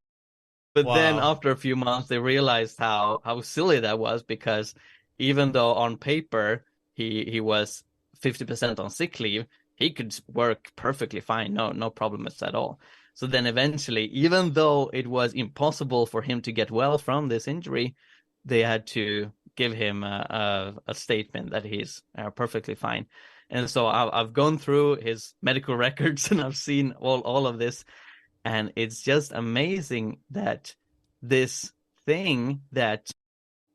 But then Wow. after a few months, they realized how silly that was, because even though on paper he was 50% on sick leave, he could work perfectly fine, no problems at all. So then eventually, even though it was impossible for him to get well from this injury, they had to give him a statement that he's perfectly fine. And so I've gone through his medical records and I've seen all of this. And it's just amazing that this thing that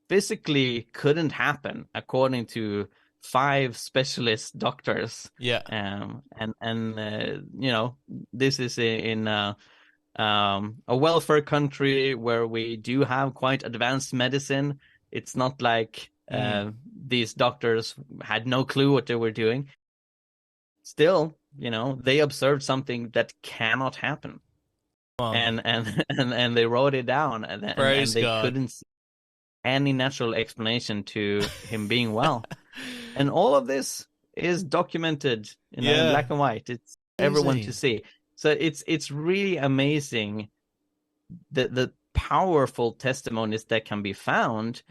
physically couldn't happen, according to 5 specialist doctors. Yeah. You know, this is in a welfare country where we do have quite advanced medicine. It's not like these doctors had no clue what they were doing. Still, you know, they observed something that cannot happen. Wow. And they wrote it down, and they God. couldn't see any natural explanation to him being well. And all of this is documented, in black and white. It's everyone to see. So it's really amazing the powerful testimonies that can be found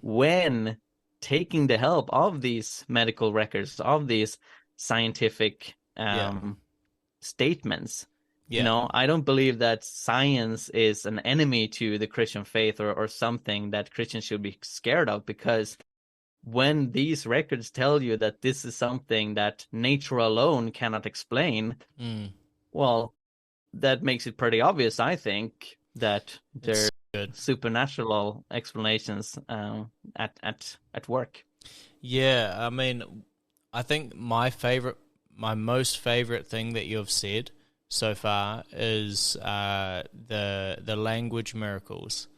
when taking the help of these medical records, of these scientific statements. Yeah. You know, I don't believe that science is an enemy to the Christian faith, or something that Christians should be scared of, because when these records tell you that this is something that nature alone cannot explain, well, that makes it pretty obvious, I think, that there are supernatural explanations at work. Yeah, I mean, I think my most favorite thing that you've said so far is the language miracles.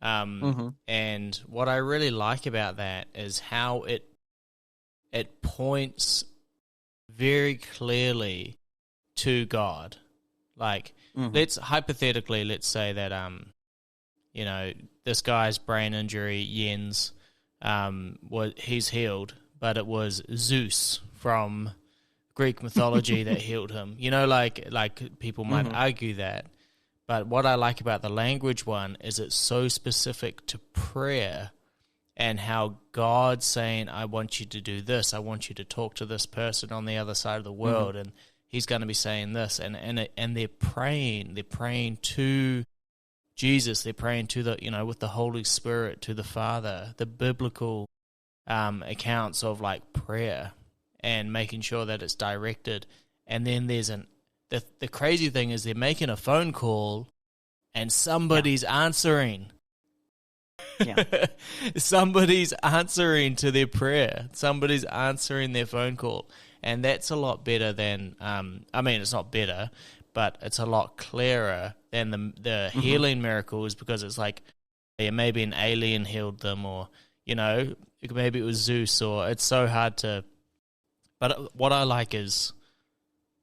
And what I really like about that is how it points very clearly to God. Like, let's say that you know, this guy's brain injury, Jens, he's healed, but it was Zeus from Greek mythology that healed him. You know, like people might argue that. But what I like about the language one is it's so specific to prayer, and how God's saying, I want you to do this. I want you to talk to this person on the other side of the world, and he's going to be saying this. And they're praying to Jesus. They're praying to the, you know, with the Holy Spirit, to the Father, the biblical accounts of like prayer, and making sure that it's directed. And then there's the crazy thing is they're making a phone call and somebody's answering. Yeah. Somebody's answering to their prayer. Somebody's answering their phone call. And that's a lot better than, I mean, it's not better, but it's a lot clearer than the healing miracles, because it's like, yeah, maybe an alien healed them, or, you know, maybe it was Zeus, or it's so hard to... But what I like is,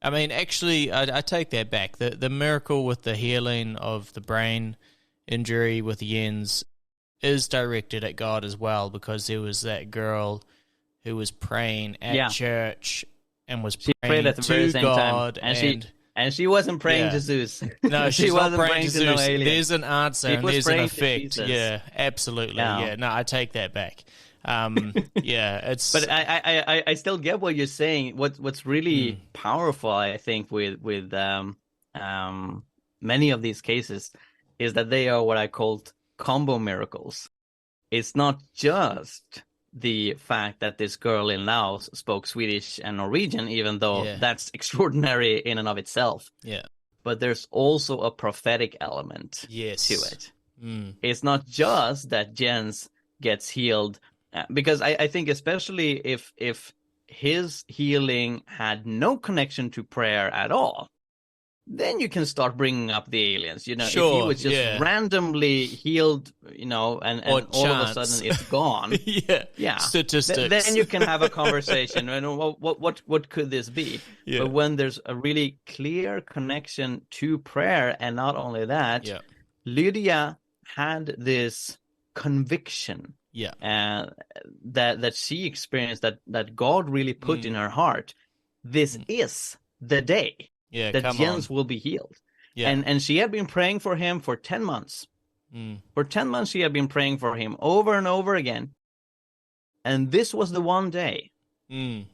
I mean, actually, I take that back. The miracle with the healing of the brain injury with Jens is directed at God as well, because there was that girl who was praying at church and was praying at the very to same God. time. And she wasn't praying to Zeus. No, she she's not wasn't praying to Zeus. no alien. There's an answer and there's an effect. Yeah, absolutely. Yeah. No, I take that back. Yeah, it's. But I still get what you're saying. What's really powerful, I think, with many of these cases, is that they are what I called combo miracles. It's not just the fact that this girl in Laos spoke Swedish and Norwegian, even though that's extraordinary in and of itself. Yeah. But there's also a prophetic element to it. It's not just that Jens gets healed, because I think especially if his healing had no connection to prayer at all, then you can start bringing up the aliens. If he Sure, was just yeah. randomly healed, and Or all of a chance. sudden it's gone. Yeah. Yeah, Statistics. then you can have a conversation. And what could this be? Yeah. But when there's a really clear connection to prayer, and not only that, Yeah. Lydia had this conviction Yeah. that she experienced, that God really put in her heart. This is the day Yeah, that come Jens on. will be healed. Yeah. And she had been praying for him for 10 months. Mm. For 10 months, she had been praying for him over and over again. And this was the one day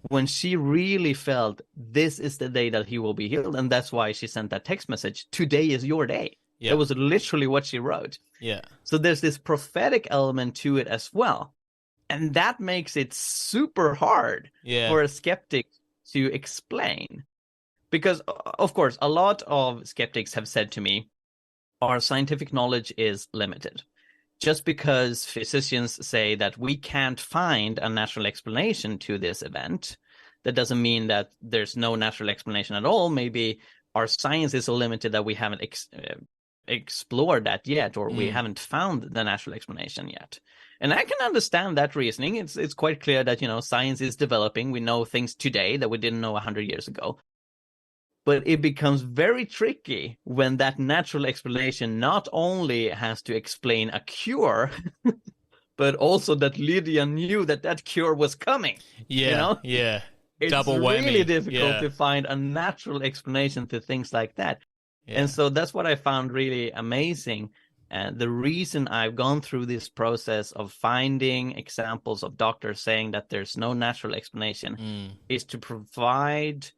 when she really felt this is the day that he will be healed. And that's why she sent that text message, "Today is your day." Yeah. That was literally what she wrote. Yeah. So there's this prophetic element to it as well. And that makes it super hard for a skeptic to explain. Because, of course, a lot of skeptics have said to me, our scientific knowledge is limited. Just because physicians say that we can't find a natural explanation to this event, that doesn't mean that there's no natural explanation at all. Maybe our science is so limited that we haven't explored that yet, or we haven't found the natural explanation yet. And I can understand that reasoning. It's quite clear that, science is developing. We know things today that we didn't know 100 years ago. But it becomes very tricky when that natural explanation not only has to explain a cure, but also that Lydia knew that cure was coming. Yeah. Yeah. It's Double whammy. really difficult to find a natural explanation to things like that. Yeah. And so that's what I found really amazing. And the reason I've gone through this process of finding examples of doctors saying that there's no natural explanation is to provide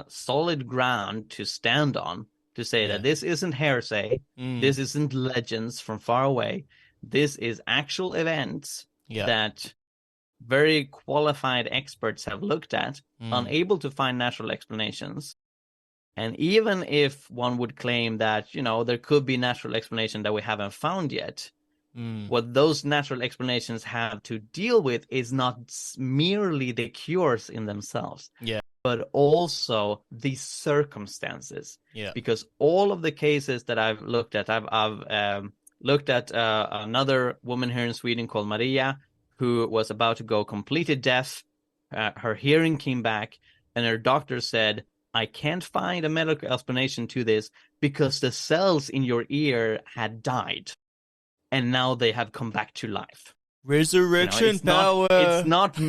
solid ground to stand on, to say that this isn't hearsay, this isn't legends from far away, this is actual events that very qualified experts have looked at, unable to find natural explanations. And even if one would claim that, there could be natural explanation that we haven't found yet, what those natural explanations have to deal with is not merely the cures in themselves, but also the circumstances. Yeah. Because all of the cases that I've looked at, I've looked at another woman here in Sweden called Maria, who was about to go completely deaf. Her hearing came back, and her doctor said, "I can't find a medical explanation to this because the cells in your ear had died, and now they have come back to life." Resurrection power. It's not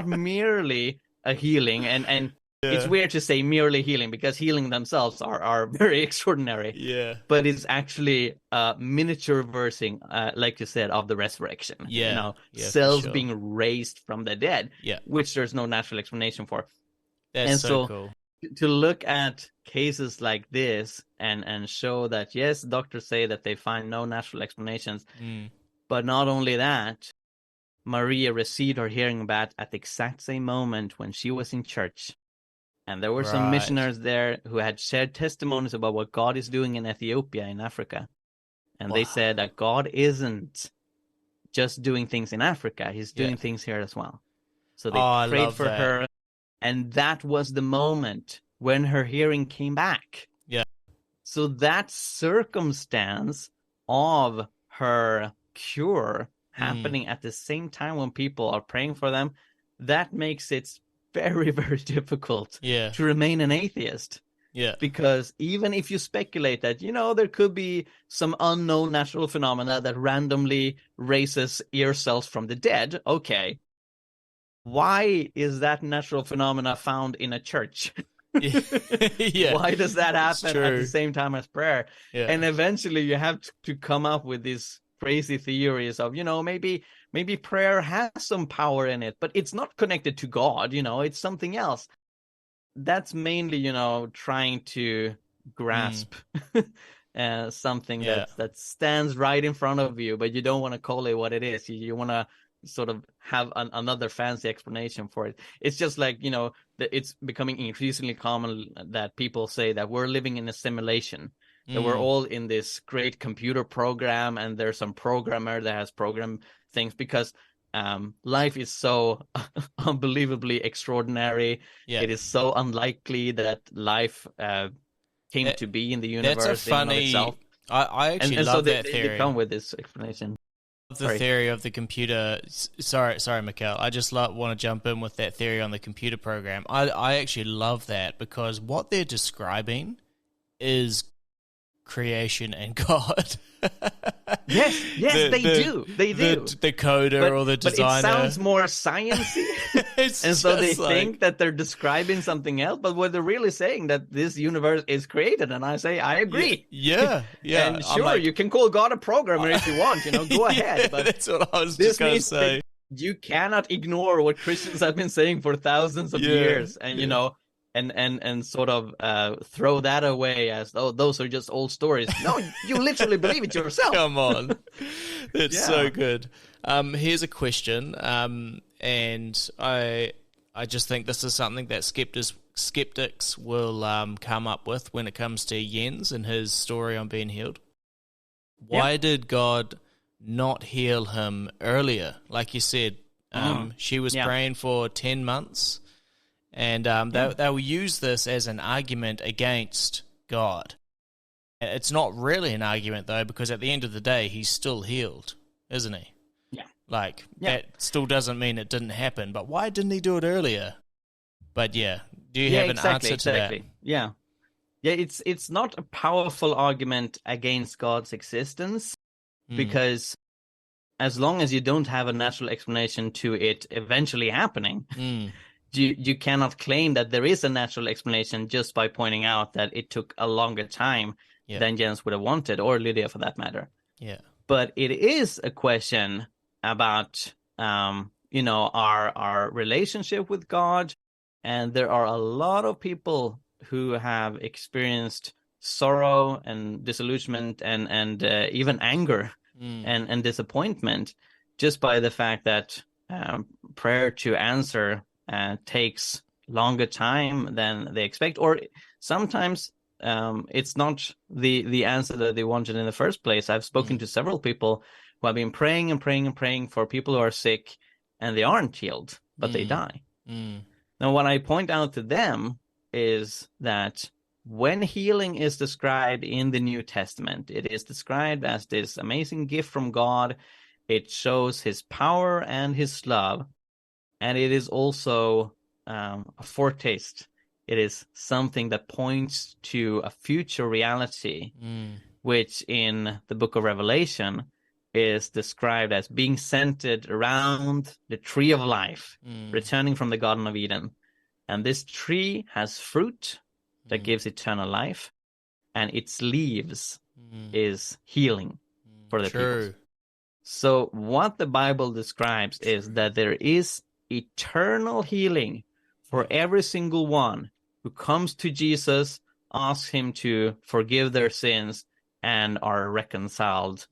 merely a healing, and it's weird to say merely healing, because healing themselves are very extraordinary. Yeah. But it's actually miniature reversing, like you said, of the resurrection. Yeah. Cells being raised from the dead. Yeah. Which there's no natural explanation for. That's so cool. To look at cases like this and show that, yes, doctors say that they find no natural explanations, but not only that, Maria received her hearing back at the exact same moment when she was in church. And there were some missionaries there who had shared testimonies about what God is doing in Ethiopia, in Africa. And they said that God isn't just doing things in Africa, he's doing things here as well. So they prayed for her. And that was the moment when her hearing came back. Yeah. So that circumstance of her cure happening at the same time when people are praying for them, that makes it very, very difficult to remain an atheist. Yeah. Because even if you speculate that, there could be some unknown natural phenomena that randomly raises ear cells from the dead, okay. Why is that natural phenomena found in a church? Why does that happen at the same time as prayer? Yeah. And eventually you have to come up with these crazy theories of, maybe prayer has some power in it, but it's not connected to God, it's something else. That's mainly, trying to grasp something that stands right in front of you, but you don't want to call it what it is. You want to sort of have another fancy explanation for it. It's just like, that it's becoming increasingly common that people say that we're living in a simulation, that we're all in this great computer program, and there's some programmer that has programmed things, because life is so unbelievably extraordinary. Yeah. It is so unlikely that life came to be in the That's universe a in and of funny. itself. I actually And love so that they theory. come with this explanation. The theory of the computer. Sorry, Mikael. I just want to jump in with that theory on the computer program. I actually love that because what they're describing is creation and God. Yes, they do. They do. The coder or the designer. But it sounds more sciencey. And so they think that they're describing something else, but what they're really saying that this universe is created, and I say I agree. Yeah. And sure, you can call God a programmer if you want, go ahead. But that's what I was just going to say. You cannot ignore what Christians have been saying for thousands of years, and and sort of throw that away as those are just old stories. No, you literally believe it yourself. Come on, that's so good. Here's a question, and I just think this is something that skeptics will come up with when it comes to Jens and his story on being healed. Why did God not heal him earlier? Like you said, she was praying for 10 months. And they will use this as an argument against God. It's not really an argument, though, because at the end of the day, he's still healed, isn't he? Yeah. That still doesn't mean it didn't happen. But why didn't he do it earlier? But do you have an answer to that? Yeah. Yeah, it's not a powerful argument against God's existence, because as long as you don't have a natural explanation to it eventually happening, you cannot claim that there is a natural explanation just by pointing out that it took a longer time than Jens would have wanted, or Lydia for that matter. Yeah. But it is a question about our relationship with God, and there are a lot of people who have experienced sorrow and disillusionment and even anger and disappointment just by the fact that prayer to answer takes longer time than they expect, or sometimes it's not the answer that they wanted in the first place. I've spoken to several people who have been praying and praying and praying for people who are sick, and they aren't healed, but they die. Now, what I point out to them is that when healing is described in the New Testament, it is described as this amazing gift from God. It shows his power and his love. And it is also a foretaste. It is something that points to a future reality, which in the book of Revelation is described as being centered around the tree of life, returning from the Garden of Eden. And this tree has fruit that gives eternal life, and its leaves is healing for the people. So what the Bible describes is that there is eternal healing for every single one who comes to Jesus, asks him to forgive their sins, and are reconciled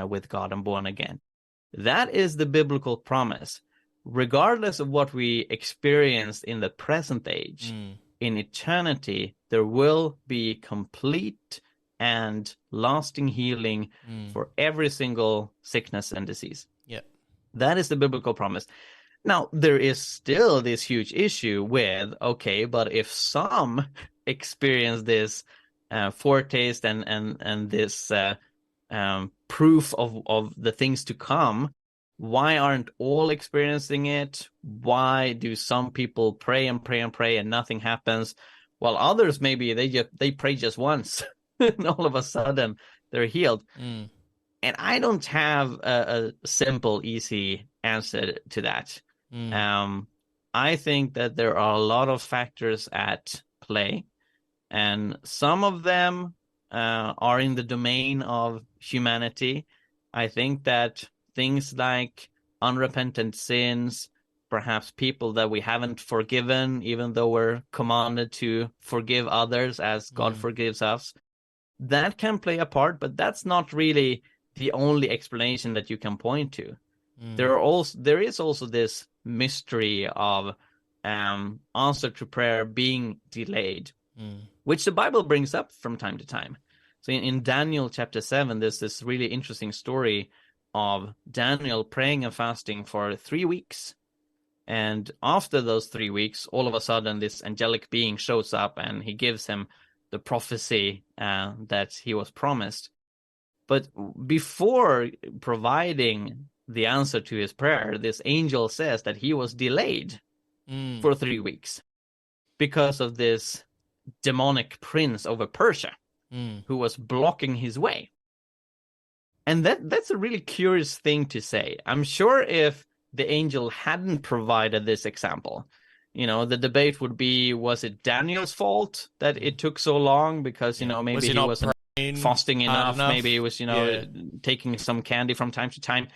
with God and born again. That is the biblical promise. Regardless of what we experience in the present age, in eternity, there will be complete and lasting healing for every single sickness and disease. Yeah. That is the biblical promise. Now, there is still this huge issue with, but if some experience this foretaste and this proof of the things to come, why aren't all experiencing it? Why do some people pray and pray and pray and nothing happens, while others maybe they pray just once and all of a sudden they're healed? And I don't have a simple, easy answer to that. I think that there are a lot of factors at play, and some of them are in the domain of humanity. I think that things like unrepentant sins, perhaps people that we haven't forgiven, even though we're commanded to forgive others as God forgives us, that can play a part, but that's not really the only explanation that you can point to. There is also this mystery of answer to prayer being delayed, which the Bible brings up from time to time. So in Daniel chapter 7, there's this really interesting story of Daniel praying and fasting for 3 weeks. And after those 3 weeks, all of a sudden this angelic being shows up and he gives him the the prophecy that he was promised. But before providing the answer to his prayer, this angel says that he was delayed for 3 weeks because of this demonic prince over Persia who was blocking his way. And that's a really curious thing to say. I'm sure if the angel hadn't provided this example, the debate would be, was it Daniel's fault that it took so long? Because, maybe he wasn't fasting enough. Maybe he was, taking some candy from time to time.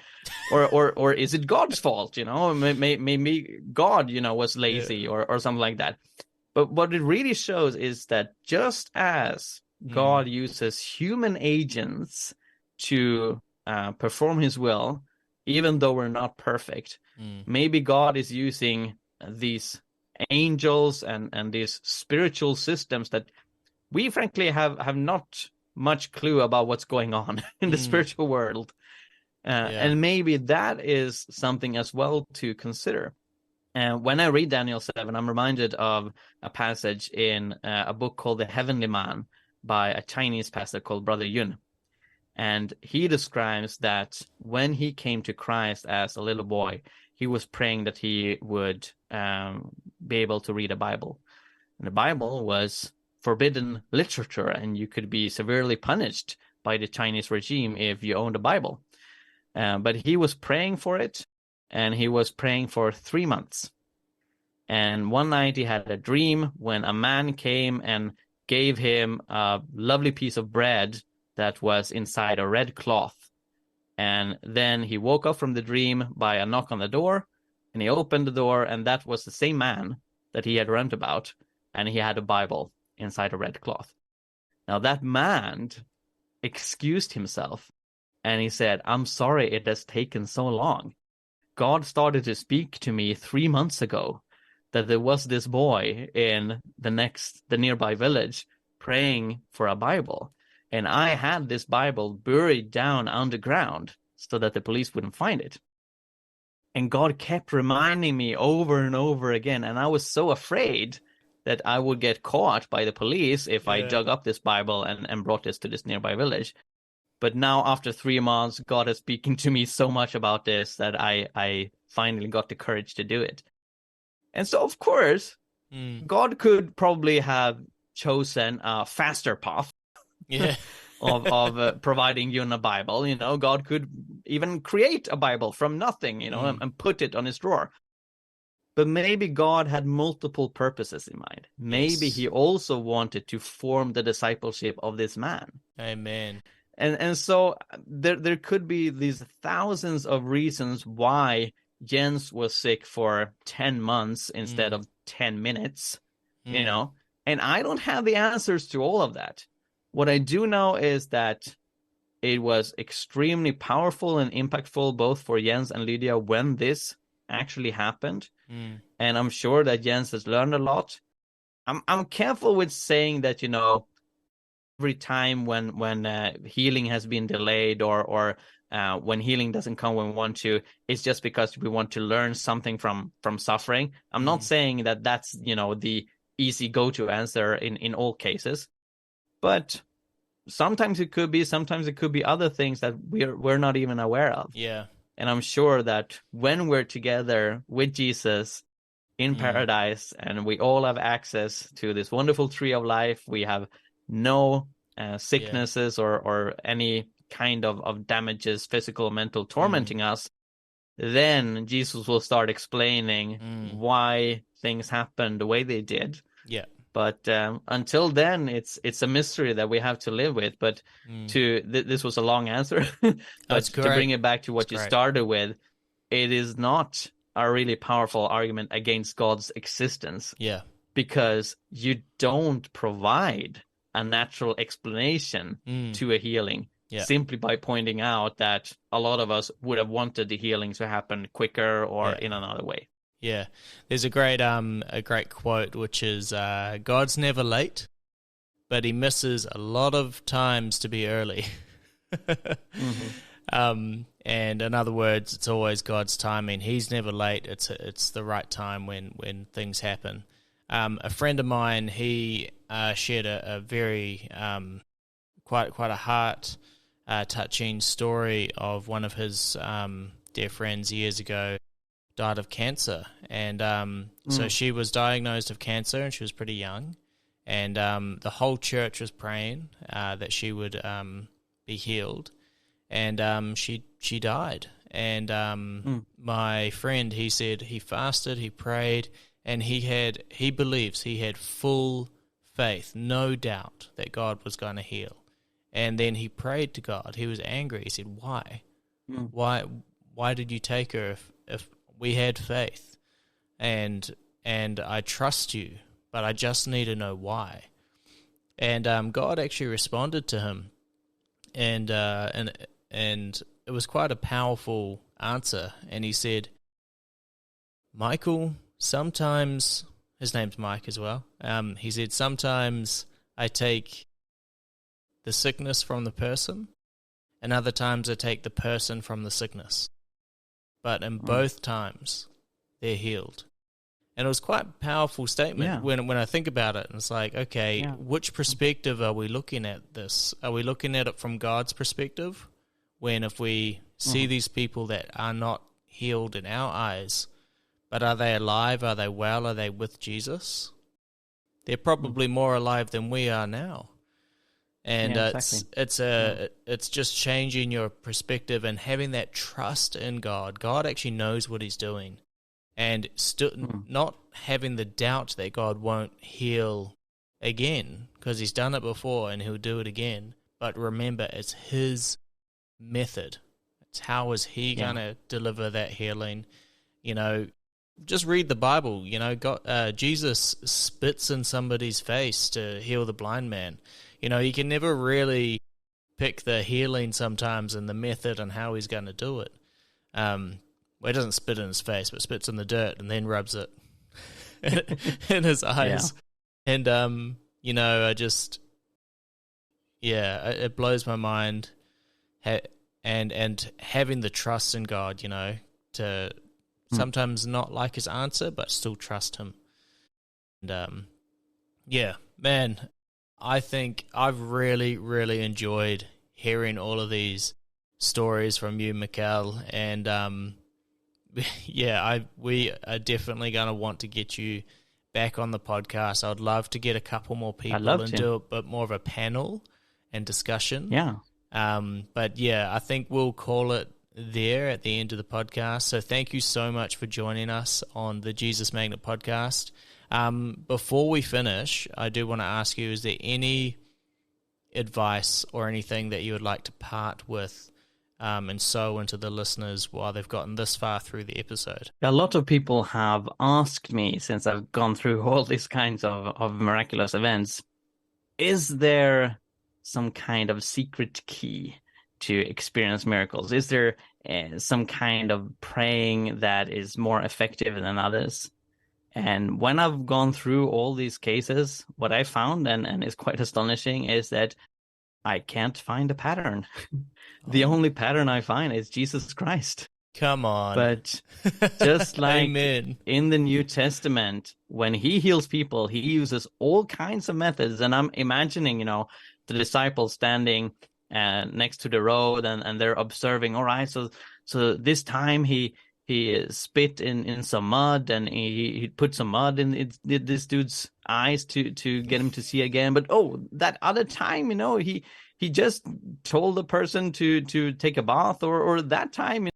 Or is it God's fault? Maybe God, was lazy or something like that. But what it really shows is that just as God uses human agents to perform his will, even though we're not perfect, maybe God is using these angels and these spiritual systems that we frankly have not much clue about what's going on in the spiritual world. And maybe that is something as well to consider. And when I read Daniel 7, I'm reminded of a passage in a book called The Heavenly Man by a Chinese pastor called Brother Yun. And he describes that when he came to Christ as a little boy, he was praying that he would be able to read a Bible. And the Bible was forbidden literature, and you could be severely punished by the Chinese regime if you owned a Bible. But he was praying for it, and he was praying for 3 months. And one night he had a dream when a man came and gave him a lovely piece of bread that was inside a red cloth. And then he woke up from the dream by a knock on the door, and he opened the door, and that was the same man that he had dreamt about, and he had a Bible inside a red cloth. Now that man excused himself, and he said, "I'm sorry it has taken so long. God started to speak to me 3 months ago that there was this boy in the nearby village praying for a Bible. And I had this Bible buried down underground so that the police wouldn't find it. And God kept reminding me over and over again. And I was so afraid that I would get caught by the police if I dug up this Bible and brought this to this nearby village. But now, after 3 months, God is speaking to me so much about this that I finally got the courage to do it." And so, of course, God could probably have chosen a faster path of providing you a Bible. God could even create a Bible from nothing, and put it on his drawer. But maybe God had multiple purposes in mind. Maybe he also wanted to form the discipleship of this man. Amen. And so there could be these thousands of reasons why Jens was sick for 10 months instead of 10 minutes, and I don't have the answers to all of that. What I do know is that it was extremely powerful and impactful both for Jens and Lydia when this actually happened. And I'm sure that Jens has learned a lot. I'm careful with saying that, every time when healing has been delayed or when healing doesn't come when we want to, it's just because we want to learn something from suffering. I'm not saying that that's, the easy go-to answer in all cases. But sometimes it could be other things that we're not even aware of. Yeah. And I'm sure that when we're together with Jesus in paradise and we all have access to this wonderful tree of life, we have no sicknesses or any kind of damages, physical, mental, tormenting us, then Jesus will start explaining why things happened the way they did. Yeah. But until then, it's a mystery that we have to live with. But this was a long answer. But to bring it back to what you started with, it is not a really powerful argument against God's existence. Yeah. Because you don't provide a natural explanation to a healing simply by pointing out that a lot of us would have wanted the healing to happen quicker or in another way. Yeah, there's a great quote which is God's never late, but he misses a lot of times to be early. And in other words, it's always God's timing. He's never late. It's the right time when things happen. A friend of mine, he shared a very quite a heart touching story of one of his dear friends years ago died of cancer, and so she was diagnosed of cancer, and she was pretty young, and the whole church was praying that she would be healed, and she died. And my friend, he said he fasted, he prayed, and he believes he had full faith, no doubt that God was going to heal. And then he prayed to God. He was angry. He said, "Why? Why did you take her if we had faith? And I trust you, but I just need to know why." And God actually responded to him, and it was quite a powerful answer. And he said, "Michael, sometimes," his name's Mike as well, he said, "sometimes I take the sickness from the person, and other times I take the person from the sickness. But in both times, they're healed." And it was quite a powerful statement when I think about it. And it's like, okay, which perspective are we looking at this? Are we looking at it from God's perspective? When if we see these people that are not healed in our eyes, but are they alive? Are they well? Are they with Jesus? They're probably more alive than we are now. And it's just changing your perspective and having that trust in God. God actually knows what he's doing. And not having the doubt that God won't heal again, because he's done it before and he'll do it again. But remember, it's his method. It's how is he going to deliver that healing? You know, just read the Bible. You know, Jesus spits in somebody's face to heal the blind man. You know, you can never really pick the healing sometimes and the method and how he's going to do it. Well, he doesn't spit in his face, but spits in the dirt and then rubs it in his eyes. Yeah. And, you know, it blows my mind. And having the trust in God, you know, to sometimes not like his answer, but still trust him. And, man, I think I've really, really enjoyed hearing all of these stories from you, Mikael, and we are definitely going to want to get you back on the podcast. I'd love to get a couple more people and do a bit more of a panel and discussion. Yeah. But I think we'll call it there at the end of the podcast. So thank you so much for joining us on the Jesus Magnet podcast. Before we finish, I do want to ask you, is there any advice or anything that you would like to part with and sow into the listeners while they've gotten this far through the episode? A lot of people have asked me, since I've gone through all these kinds of miraculous events, is there some kind of secret key to experience miracles? Is there some kind of praying that is more effective than others? And when I've gone through all these cases, what I found, and is quite astonishing, is that I can't find a pattern. The only pattern I find is Jesus Christ. Come on. But just like Amen. In the New Testament, when he heals people, he uses all kinds of methods. And I'm imagining, you know, the disciples standing next to the road and they're observing, all right, so this time he spit in some mud, and he put some mud in this dude's eyes to get him to see again. But that other time, you know, he just told the person to take a bath, or that time.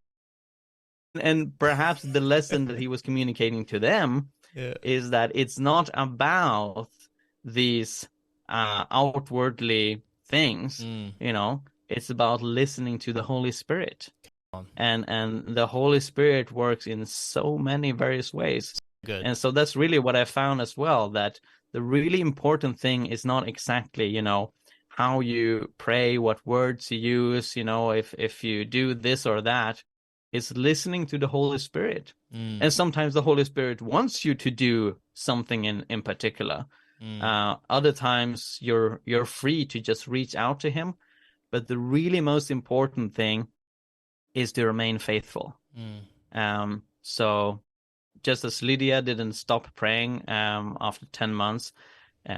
And perhaps the lesson that he was communicating to them is that it's not about these outwardly things, you know, it's about listening to the Holy Spirit. And the Holy Spirit works in so many various ways. Good. And so that's really what I found as well, that the really important thing is not exactly, you know, how you pray, what words you use, you know, if you do this or that. It's listening to the Holy Spirit. And sometimes the Holy Spirit wants you to do something in particular. Other times you're free to just reach out to him. But the really most important thing is to remain faithful. So just as Lydia didn't stop praying after 10 months,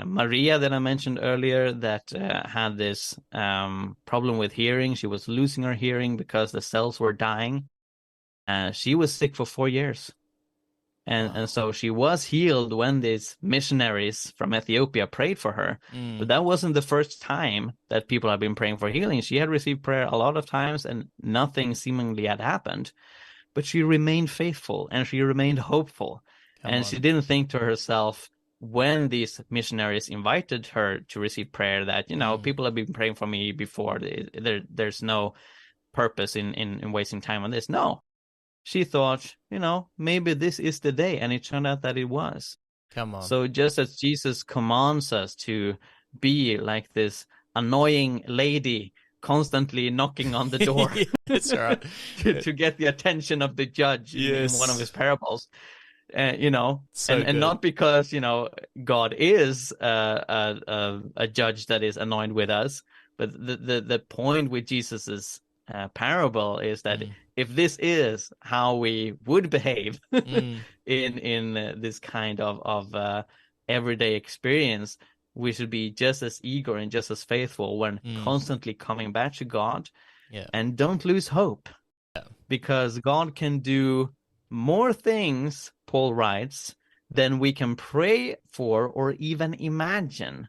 Maria, that I mentioned earlier, that had this problem with hearing. She was losing her hearing because the cells were dying. She was sick for 4 years. And so she was healed when these missionaries from Ethiopia prayed for her. But that wasn't the first time that people have been praying for healing. She had received prayer a lot of times and nothing seemingly had happened. But she remained faithful and she remained hopeful. She didn't think to herself, when these missionaries invited her to receive prayer, that, people have been praying for me before. There's no purpose in wasting time on this. No. She thought, maybe this is the day, and it turned out that it was. Come on. So just as Jesus commands us to be like this annoying lady constantly knocking on the door That's right. to get the attention of the judge in one of his parables, and not because, God is a judge that is annoyed with us, but the point with Jesus's parable is that if this is how we would behave in this kind of everyday experience, we should be just as eager and just as faithful when constantly coming back to God. And don't lose hope, because God can do more things, Paul writes, than we can pray for or even imagine.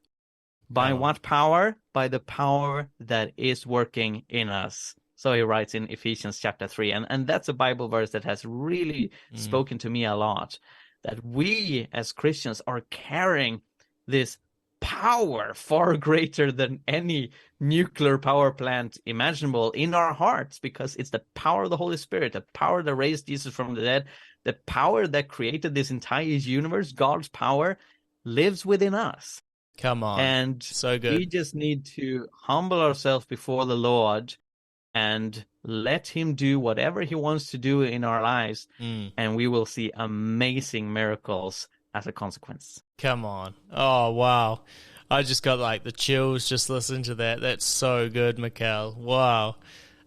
By what power? By the power that is working in us. So he writes in Ephesians chapter 3, and that's a Bible verse that has really spoken to me a lot, that we as Christians are carrying this power far greater than any nuclear power plant imaginable in our hearts, because it's the power of the Holy Spirit, the power that raised Jesus from the dead, the power that created this entire universe. God's power lives within us. Come on. And so good. We just need to humble ourselves before the Lord and let him do whatever he wants to do in our lives, and we will see amazing miracles as a consequence. Come on. Oh, wow. I just got like the chills just listening to that. That's so good, Mikael. Wow.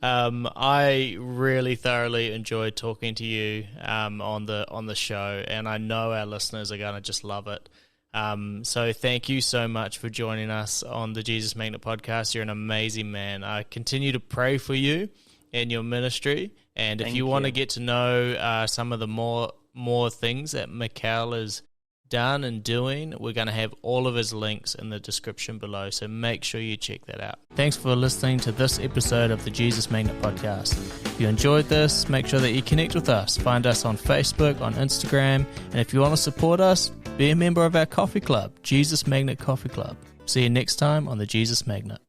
I really thoroughly enjoyed talking to you on the show, and I know our listeners are going to just love it. So thank you so much for joining us on the Jesus Magnet podcast. You're an amazing man. I continue to pray for you and your ministry. And if you want to get to know some of the more things that Mikael has done and doing, we're going to have all of his links in the description below. So make sure you check that out. Thanks for listening to this episode of the Jesus Magnet podcast. If you enjoyed this, make sure that you connect with us. Find us on Facebook, on Instagram. And if you want to support us, be a member of our coffee club, Jesus Magnet Coffee Club. See you next time on the Jesus Magnet.